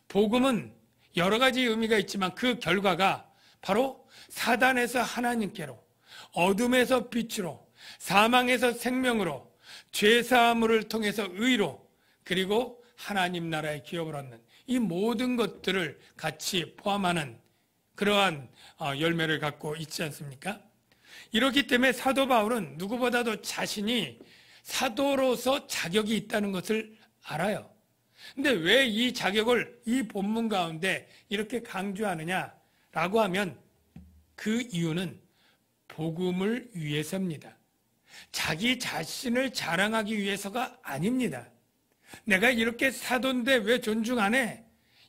S1: 복음은 여러 가지 의미가 있지만 그 결과가 바로 사단에서 하나님께로, 어둠에서 빛으로, 사망에서 생명으로, 죄사함을 통해서 의로, 그리고 하나님 나라의 기업을 얻는, 이 모든 것들을 같이 포함하는 그러한 열매를 갖고 있지 않습니까? 이렇기 때문에 사도 바울은 누구보다도 자신이 사도로서 자격이 있다는 것을 알아요. 근데 왜 이 자격을 이 본문 가운데 이렇게 강조하느냐라고 하면, 그 이유는 복음을 위해서입니다. 자기 자신을 자랑하기 위해서가 아닙니다. 내가 이렇게 사도인데 왜 존중 안 해?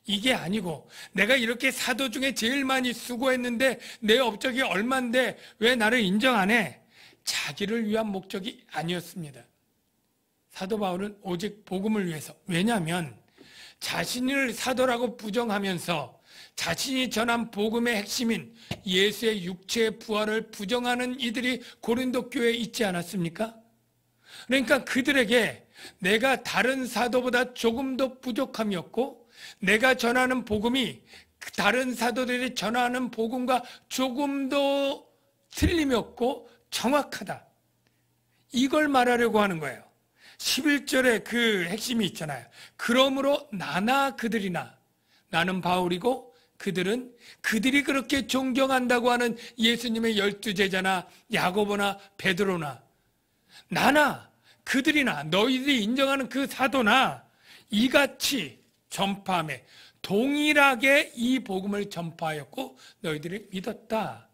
S1: 이게 아니고, 내가 이렇게 사도 중에 제일 많이 수고했는데 내 업적이 얼만데 왜 나를 인정 안 해? 자기를 위한 목적이 아니었습니다. 사도 바울은 오직 복음을 위해서. 왜냐하면 자신을 사도라고 부정하면서 자신이 전한 복음의 핵심인 예수의 육체의 부활을 부정하는 이들이 고린도 교회에 있지 않았습니까? 그러니까 그들에게 내가 다른 사도보다 조금 더 부족함이 없고, 내가 전하는 복음이 다른 사도들이 전하는 복음과 조금 더 틀림이 없고 정확하다, 이걸 말하려고 하는 거예요. 11절에 그 핵심이 있잖아요. 그러므로 나나 그들이나, 나는 바울이고 그들은 그들이 그렇게 존경한다고 하는 예수님의 12제자나 야고보나 베드로나, 나나 그들이나 너희들이 인정하는 그 사도나 이같이 전파함에 동일하게 이 복음을 전파하였고 너희들이 믿었다.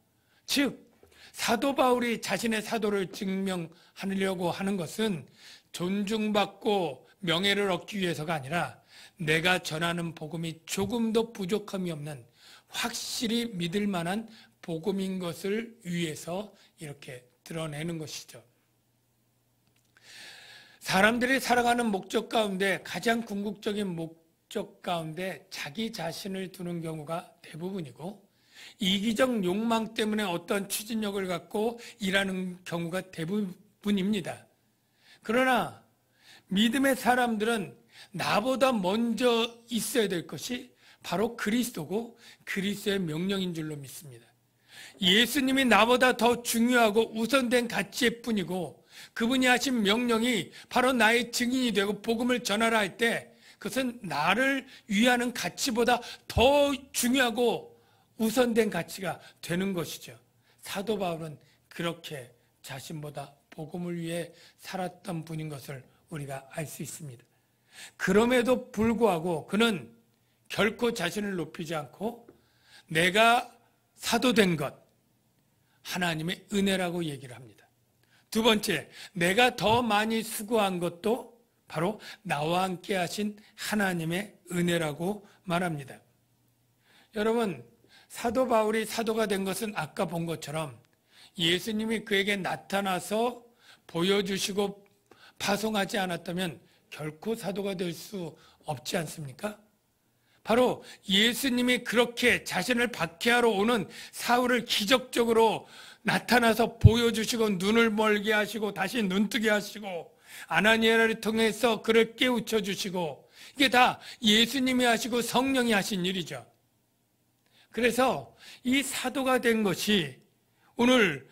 S1: 즉 사도 바울이 자신의 사도를 증명하려고 하는 것은 존중받고 명예를 얻기 위해서가 아니라 내가 전하는 복음이 조금 더 부족함이 없는 확실히 믿을 만한 복음인 것을 위해서 이렇게 드러내는 것이죠. 사람들이 살아가는 목적 가운데 가장 궁극적인 목적 가운데 자기 자신을 두는 경우가 대부분이고, 이기적 욕망 때문에 어떤 추진력을 갖고 일하는 경우가 대부분입니다. 그러나 믿음의 사람들은 나보다 먼저 있어야 될 것이 바로 그리스도고 그리스도의 명령인 줄로 믿습니다. 예수님이 나보다 더 중요하고 우선된 가치일 뿐이고 그분이 하신 명령이 바로 나의 증인이 되고 복음을 전하라 할 때 그것은 나를 위하는 가치보다 더 중요하고 우선된 가치가 되는 것이죠. 사도 바울은 그렇게 자신보다 복음을 위해 살았던 분인 것을 우리가 알 수 있습니다. 그럼에도 불구하고 그는 결코 자신을 높이지 않고 내가 사도된 것, 하나님의 은혜라고 얘기를 합니다. 두 번째, 내가 더 많이 수고한 것도 바로 나와 함께 하신 하나님의 은혜라고 말합니다. 여러분, 사도 바울이 사도가 된 것은 아까 본 것처럼 예수님이 그에게 나타나서 보여주시고 파송하지 않았다면 결코 사도가 될 수 없지 않습니까? 바로 예수님이 그렇게 자신을 박해하러 오는 사울을 기적적으로 나타나서 보여주시고 눈을 멀게 하시고 다시 눈뜨게 하시고 아나니아를 통해서 그를 깨우쳐 주시고 이게 다 예수님이 하시고 성령이 하신 일이죠. 그래서 이 사도가 된 것이 오늘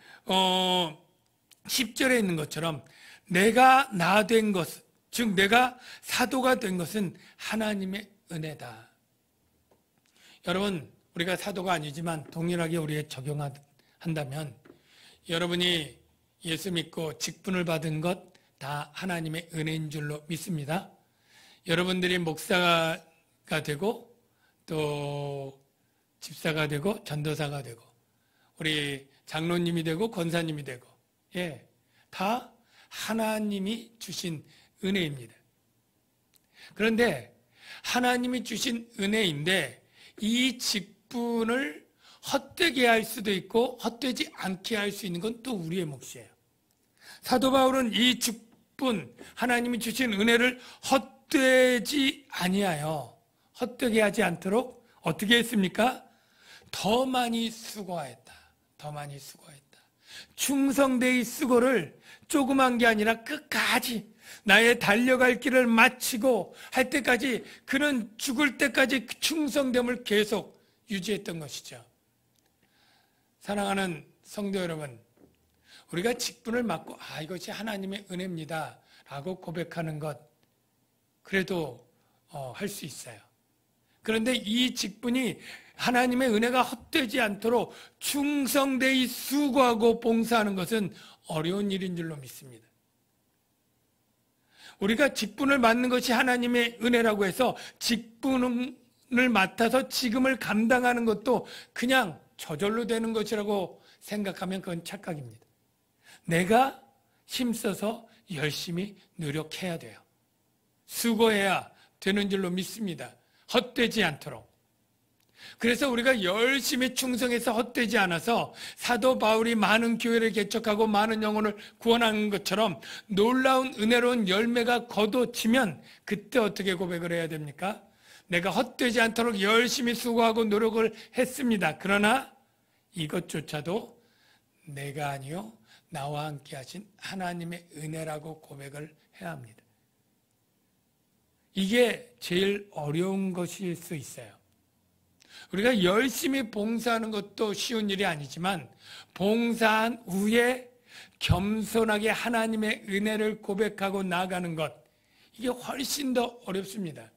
S1: 10절에 있는 것처럼 내가 나 된 것, 즉 내가 사도가 된 것은 하나님의 은혜다. 여러분, 우리가 사도가 아니지만 동일하게 우리에 적용한다면 여러분이 예수 믿고 직분을 받은 것 다 하나님의 은혜인 줄로 믿습니다. 여러분들이 목사가 되고 또 집사가 되고 전도사가 되고 우리 장로님이 되고 권사님이 되고 다 하나님이 주신 은혜입니다. 그런데 하나님이 주신 은혜인데 이 직분을 헛되게 할 수도 있고 헛되지 않게 할 수 있는 건 또 우리의 몫이에요. 사도 바울은 이 직분, 하나님이 주신 은혜를 헛되지 아니하여 헛되게 하지 않도록 어떻게 했습니까? 더 많이 수고하였다. 더 많이 수고했다. 충성되이 수고를 조그만 게 아니라 끝까지 나의 달려갈 길을 마치고 할 때까지 그는 죽을 때까지 충성됨을 계속 유지했던 것이죠. 사랑하는 성도 여러분, 우리가 직분을 맡고 이것이 하나님의 은혜입니다 라고 고백하는 것 그래도 할 수 있어요. 그런데 이 직분이 하나님의 은혜가 헛되지 않도록 충성되이 수고하고 봉사하는 것은 어려운 일인 줄로 믿습니다. 우리가 직분을 맡는 것이 하나님의 은혜라고 해서 직분을 맡아서 직임을 감당하는 것도 그냥 저절로 되는 것이라고 생각하면 그건 착각입니다. 내가 힘써서 열심히 노력해야 돼요. 수고해야 되는 줄로 믿습니다. 헛되지 않도록. 그래서 우리가 열심히 충성해서 헛되지 않아서 사도 바울이 많은 교회를 개척하고 많은 영혼을 구원하는 것처럼 놀라운 은혜로운 열매가 거둬지면 그때 어떻게 고백을 해야 됩니까? 내가 헛되지 않도록 열심히 수고하고 노력을 했습니다. 그러나 이것조차도 내가 아니요 나와 함께 하신 하나님의 은혜라고 고백을 해야 합니다. 이게 제일 어려운 것일 수 있어요. 우리가 열심히 봉사하는 것도 쉬운 일이 아니지만 봉사한 후에 겸손하게 하나님의 은혜를 고백하고 나아가는 것 이게 훨씬 더 어렵습니다.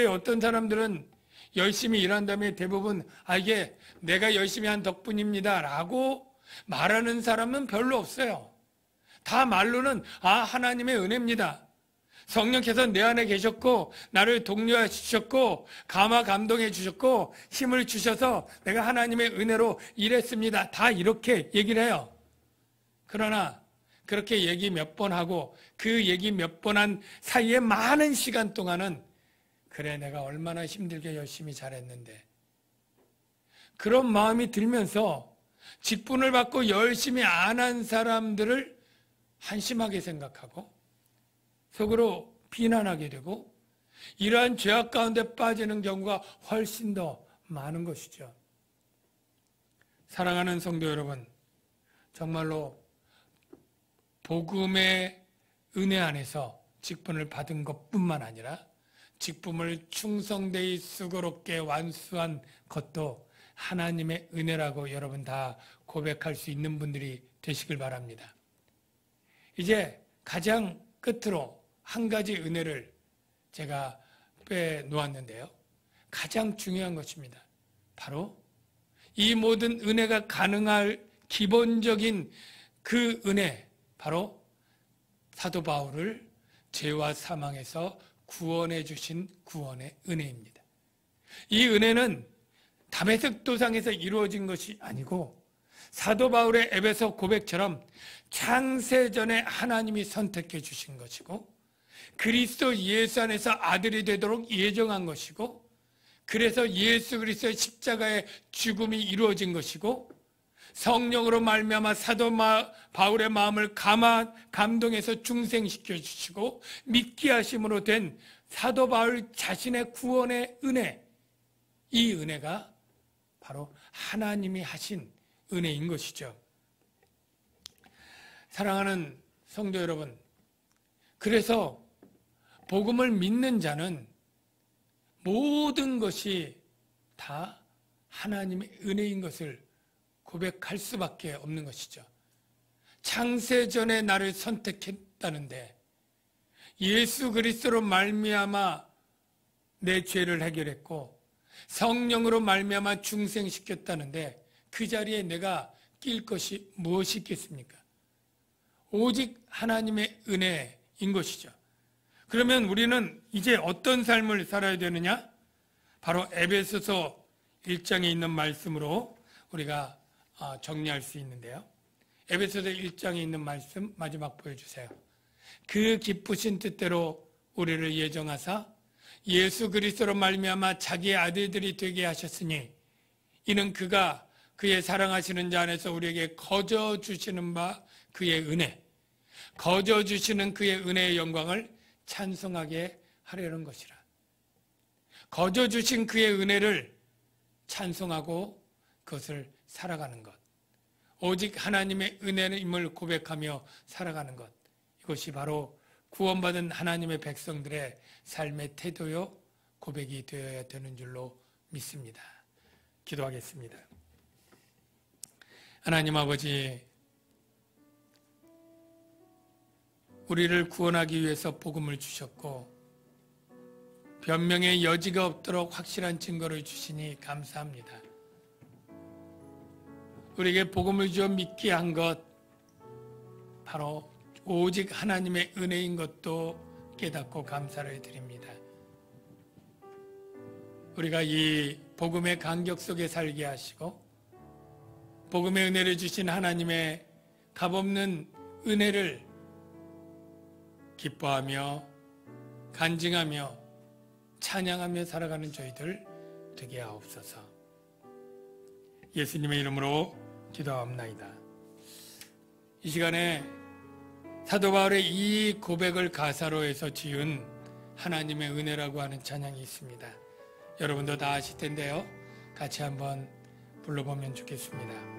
S1: 어떤 사람들은 열심히 일한 다음에 대부분 이게 내가 열심히 한 덕분입니다 라고 말하는 사람은 별로 없어요. 다 말로는 하나님의 은혜입니다. 성령께서 내 안에 계셨고 나를 독려해 주셨고 감화 감동해 주셨고 힘을 주셔서 내가 하나님의 은혜로 일했습니다. 다 이렇게 얘기를 해요. 그러나 그렇게 얘기 몇 번 하고 그 얘기 몇 번 한 사이에 많은 시간 동안은 그래 내가 얼마나 힘들게 열심히 잘했는데 그런 마음이 들면서 직분을 받고 열심히 안 한 사람들을 한심하게 생각하고 속으로 비난하게 되고 이러한 죄악 가운데 빠지는 경우가 훨씬 더 많은 것이죠. 사랑하는 성도 여러분, 정말로 복음의 은혜 안에서 직분을 받은 것뿐만 아니라 직분을 충성되이 수고롭게 완수한 것도 하나님의 은혜라고 여러분 다 고백할 수 있는 분들이 되시길 바랍니다. 이제 가장 끝으로 한 가지 은혜를 제가 빼놓았는데요. 가장 중요한 것입니다. 바로 이 모든 은혜가 가능할 기본적인 그 은혜, 바로 사도 바울을 죄와 사망에서 구원해 주신 구원의 은혜입니다. 이 은혜는 다메섹 도상에서 이루어진 것이 아니고 사도 바울의 에베소 고백처럼 창세전에 하나님이 선택해 주신 것이고 그리스도 예수 안에서 아들이 되도록 예정한 것이고 그래서 예수 그리스도의 십자가의 죽음이 이루어진 것이고 성령으로 말미암아 사도 바울의 마음을 감동해서 중생시켜 주시고 믿게 하심으로 된 사도 바울 자신의 구원의 은혜, 이 은혜가 바로 하나님이 하신 은혜인 것이죠. 사랑하는 성도 여러분, 그래서 복음을 믿는 자는 모든 것이 다 하나님의 은혜인 것을 고백할 수밖에 없는 것이죠. 창세전에 나를 선택했다는데 예수 그리스도로 말미암아 내 죄를 해결했고 성령으로 말미암아 중생시켰다는데 그 자리에 내가 낄 것이 무엇이 있겠습니까? 오직 하나님의 은혜인 것이죠. 그러면 우리는 이제 어떤 삶을 살아야 되느냐? 바로 에베소서 1장에 있는 말씀으로 우리가 정리할 수 있는데요. 에베소서 1장에 있는 말씀 마지막 보여주세요. 그 기쁘신 뜻대로 우리를 예정하사 예수 그리스도로 말미암아 자기의 아들들이 되게 하셨으니 이는 그가 그의 사랑하시는 자 안에서 우리에게 거저 주시는 바 그의 은혜, 거저 주시는 그의 은혜의 영광을 찬송하게 하려는 것이라. 거저 주신 그의 은혜를 찬송하고 그것을 살아가는 것, 오직 하나님의 은혜임을 고백하며 살아가는 것, 이것이 바로 구원받은 하나님의 백성들의 삶의 태도요 고백이 되어야 되는 줄로 믿습니다. 기도하겠습니다. 하나님 아버지, 우리를 구원하기 위해서 복음을 주셨고 변명의 여지가 없도록 확실한 증거를 주시니 감사합니다. 우리에게 복음을 주어 믿게 한 것, 바로 오직 하나님의 은혜인 것도 깨닫고 감사를 드립니다. 우리가 이 복음의 간격 속에 살게 하시고 복음의 은혜를 주신 하나님의 값없는 은혜를 기뻐하며 간증하며 찬양하며 살아가는 저희들 되게 하옵소서. 예수님의 이름으로 기도합나이다. 이 시간에 사도 바울의 이 고백을 가사로 해서 지은 하나님의 은혜라고 하는 찬양이 있습니다. 여러분도 다 아실 텐데요. 같이 한번 불러보면 좋겠습니다.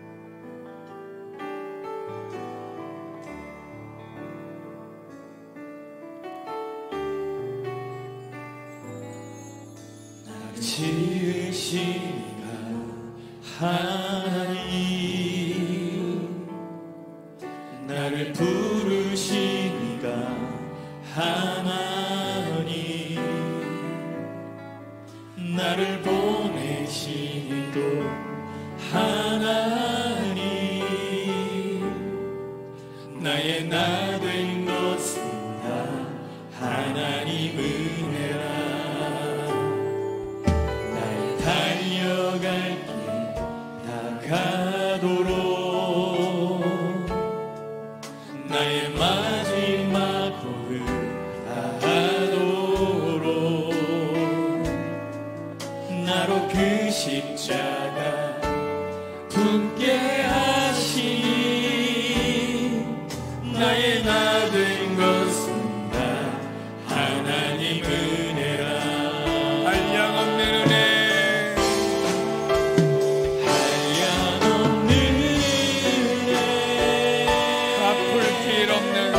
S4: 지으시니가 하나님, 나를 부르시니가 하나님, 나를 보내시니도 하나님, 나의 나 된 것은 다 하나님 은혜라. 달려갈 길 다가도록 나의 마지막 호흡 다하도록 나로 그 십자가 붙게 하시니 나의 나 된 것은 다 하나님 은혜라. 한량없는 은혜,
S1: 갚을 길 없는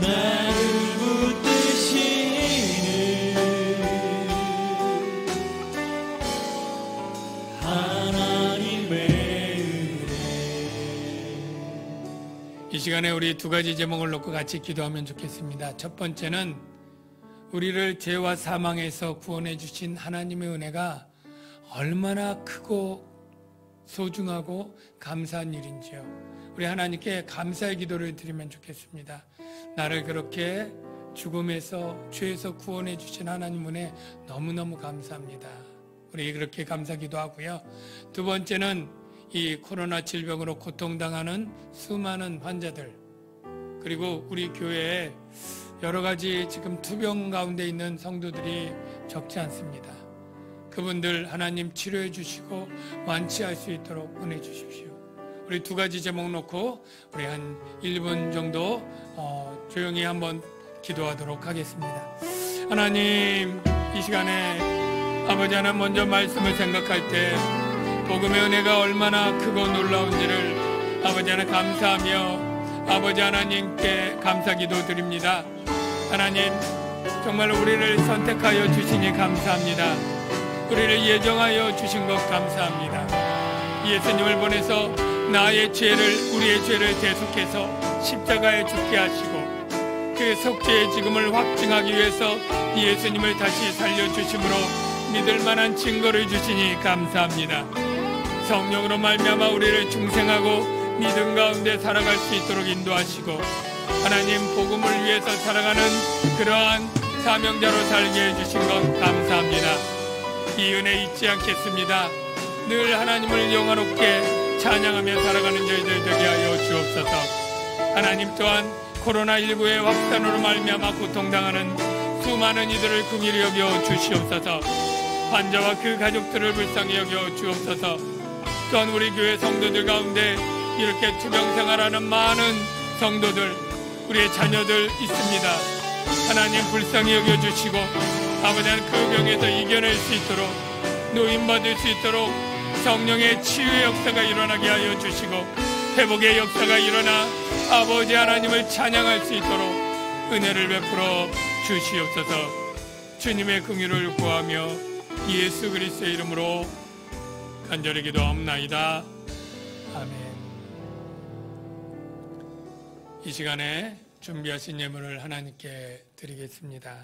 S4: 나를 붙드시는 하나님의 은혜.
S1: 이 시간에 우리 두 가지 제목을 놓고 같이 기도하면 좋겠습니다. 첫 번째는 우리를 죄와 사망에서 구원해 주신 하나님의 은혜가 얼마나 크고 소중하고 감사한 일인지요. 우리 하나님께 감사의 기도를 드리면 좋겠습니다. 나를 그렇게 죽음에서 죄에서 구원해 주신 하나님 은혜 너무너무 감사합니다. 우리 그렇게 감사기도 하고요. 두 번째는 이 코로나 질병으로 고통당하는 수많은 환자들, 그리고 우리 교회에 여러 가지 지금 투병 가운데 있는 성도들이 적지 않습니다. 그분들 하나님 치료해 주시고 완치할 수 있도록 은혜 주십시오. 우리 두 가지 제목 놓고 우리 한 1분 정도 조용히 한번 기도하도록 하겠습니다. 하나님, 이 시간에 아버지 하나님 먼저 말씀을 생각할 때 복음의 은혜가 얼마나 크고 놀라운지를 아버지 하나님 감사하며 아버지 하나님께 감사기도 드립니다. 하나님, 정말 우리를 선택하여 주시니 감사합니다. 우리를 예정하여 주신 것 감사합니다. 예수님을 보내서 나의 죄를, 우리의 죄를 대속해서 십자가에 죽게 하시고 그 속죄의 지금을 확증하기 위해서 예수님을 다시 살려주심으로 믿을 만한 증거를 주시니 감사합니다. 성령으로 말미암아 우리를 중생하고 믿음 가운데 살아갈 수 있도록 인도하시고 하나님 복음을 위해서 살아가는 그러한 사명자로 살게 해주신 것 감사합니다. 이 은혜 잊지 않겠습니다. 늘 하나님을 영화롭게 찬양하며 살아가는 저희들 되게 하여 주옵소서. 하나님 또한 코로나19의 확산으로 말미암아 고통당하는 수많은 이들을 긍휼히 여겨 주시옵소서. 환자와 그 가족들을 불쌍히 여겨 주옵소서. 또한 우리 교회 성도들 가운데 이렇게 투병 생활하는 많은 성도들, 우리의 자녀들 있습니다. 하나님 불쌍히 여겨주시고 아버지 하나님 그 병에서 이겨낼 수 있도록, 노인받을 수 있도록 성령의 치유의 역사가 일어나게 하여 주시고 회복의 역사가 일어나 아버지 하나님을 찬양할 수 있도록 은혜를 베풀어 주시옵소서. 주님의 긍휼을 구하며 예수 그리스도의 이름으로 간절히 기도합나이다. 아멘. 이 시간에 준비하신 예물을 하나님께 드리겠습니다.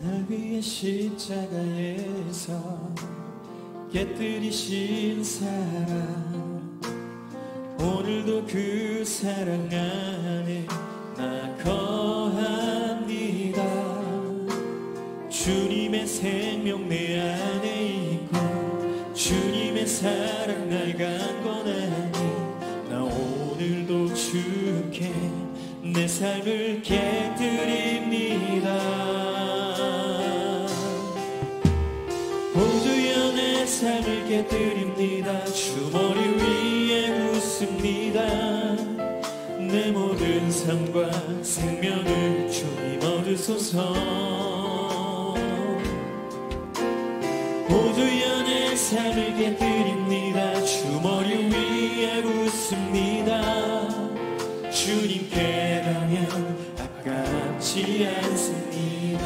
S4: 날 위해 십자가에서 깨뜨리신 사랑, 오늘도 그 사랑 안에 나 거합니다. 주님의 생명 내 안에 있고 주님의 사랑 날 강건하니 나 오늘도 주께 내 삶을 깨뜨립니다. 보주여 내 삶을 깨뜨립니다. 주 머리 위에 웃습니다. 내 모든 삶과 생명을 주님 얻으소서. 보주여 내 삶을 깨뜨립니다. 주 머리 위에 웃습니다. 주님께 가면 아깝지 않습니다.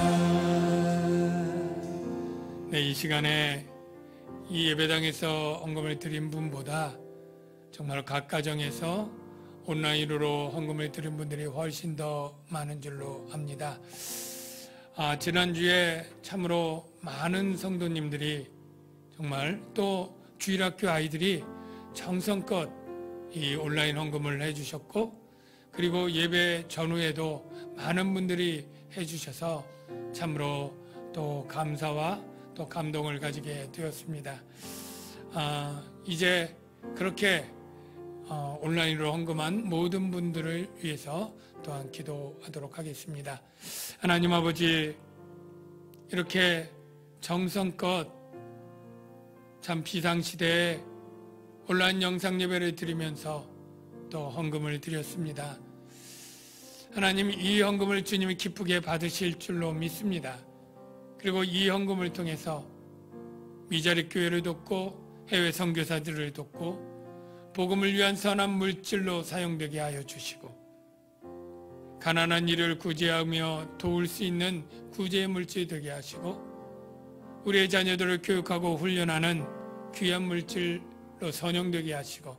S1: 네, 이 시간에 이 예배당에서 헌금을 드린 분보다 정말 각 가정에서 온라인으로 헌금을 드린 분들이 훨씬 더 많은 줄로 압니다. 지난주에 참으로 많은 성도님들이 정말 또 주일학교 아이들이 정성껏 이 온라인 헌금을 해주셨고, 그리고 예배 전후에도 많은 분들이 해주셔서 참으로 또 감사와 또 감동을 가지게 되었습니다. 이제 그렇게 온라인으로 헌금한 모든 분들을 위해서 또한 기도하도록 하겠습니다. 하나님 아버지, 이렇게 정성껏 참 비상시대에 온라인 영상 예배를 드리면서 또 헌금을 드렸습니다. 하나님, 이 헌금을 주님이 기쁘게 받으실 줄로 믿습니다. 그리고 이 헌금을 통해서 미자립 교회를 돕고 해외 선교사들을 돕고 복음을 위한 선한 물질로 사용되게 하여 주시고 가난한 이를 구제하며 도울 수 있는 구제의 물질이 되게 하시고 우리의 자녀들을 교육하고 훈련하는 귀한 물질로 선용되게 하시고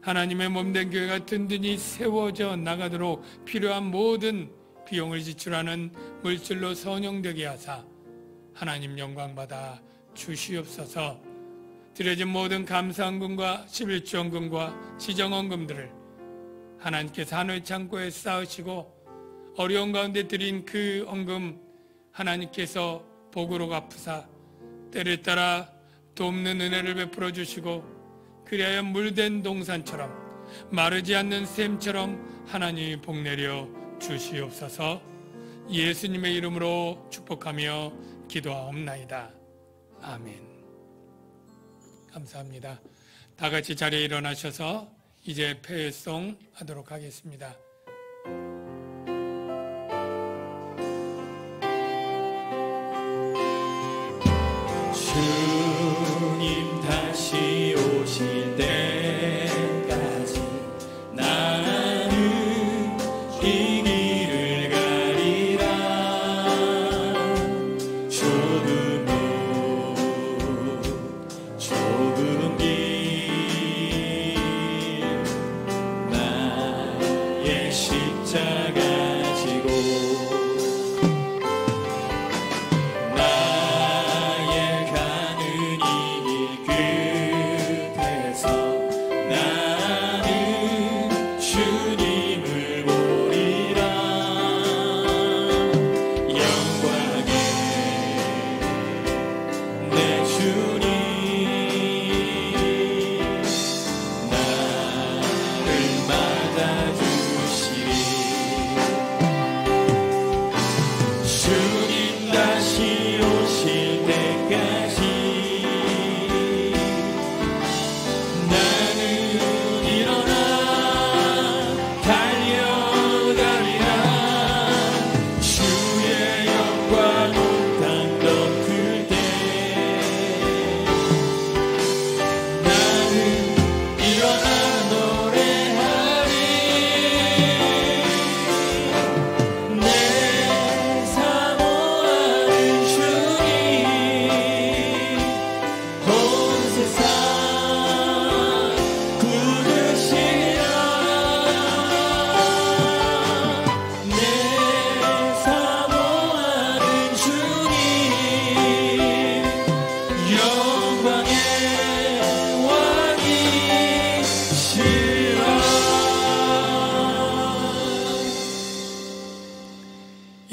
S1: 하나님의 몸된 교회가 든든히 세워져 나가도록 필요한 모든 비용을 지출하는 물질로 선용되게 하사 하나님 영광받아 주시옵소서. 드려진 모든 감사헌금과 11조헌금과 지정헌금들을 하나님께서 하늘 창고에 쌓으시고 어려운 가운데 드린 그 헌금 하나님께서 복으로 갚으사 때를 따라 돕는 은혜를 베풀어 주시고 그리하여 물된 동산처럼 마르지 않는 샘처럼 하나님이 복내려 주시옵소서. 예수님의 이름으로 축복하며 기도하옵나이다. 아멘. 감사합니다. 다 같이 자리에 일어나셔서 이제 패송 하도록 하겠습니다.
S4: 주님 다시 오실 때까지 나는 이 길을 가리라. 조금 길 나의 십자가 지고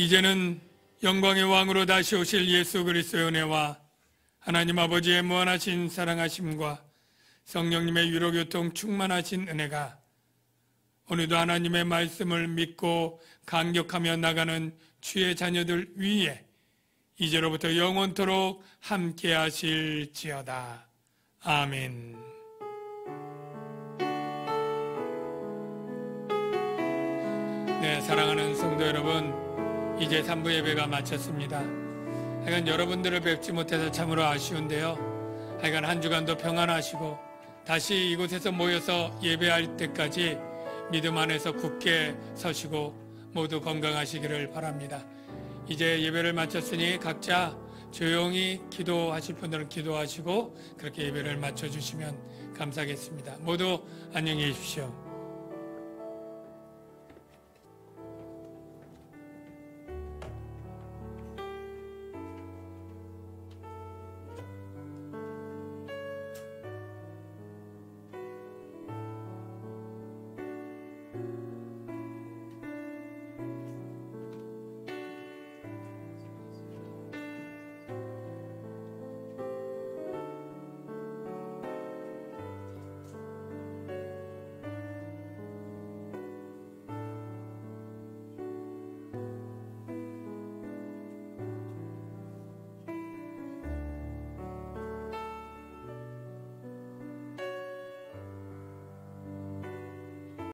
S1: 이제는 영광의 왕으로 다시 오실 예수 그리스도의 은혜와 하나님 아버지의 무한하신 사랑하심과 성령님의 위로교통 충만하신 은혜가 오늘도 하나님의 말씀을 믿고 감격하며 나가는 주의 자녀들 위에 이제로부터 영원토록 함께 하실지어다. 아멘. 네, 사랑하는 성도 여러분, 이제 3부 예배가 마쳤습니다. 하여간 여러분들을 뵙지 못해서 참으로 아쉬운데요. 하여간 한 주간도 평안하시고 다시 이곳에서 모여서 예배할 때까지 믿음 안에서 굳게 서시고 모두 건강하시기를 바랍니다. 이제 예배를 마쳤으니 각자 조용히 기도하실 분들은 기도하시고 그렇게 예배를 마쳐주시면 감사하겠습니다. 모두 안녕히 계십시오.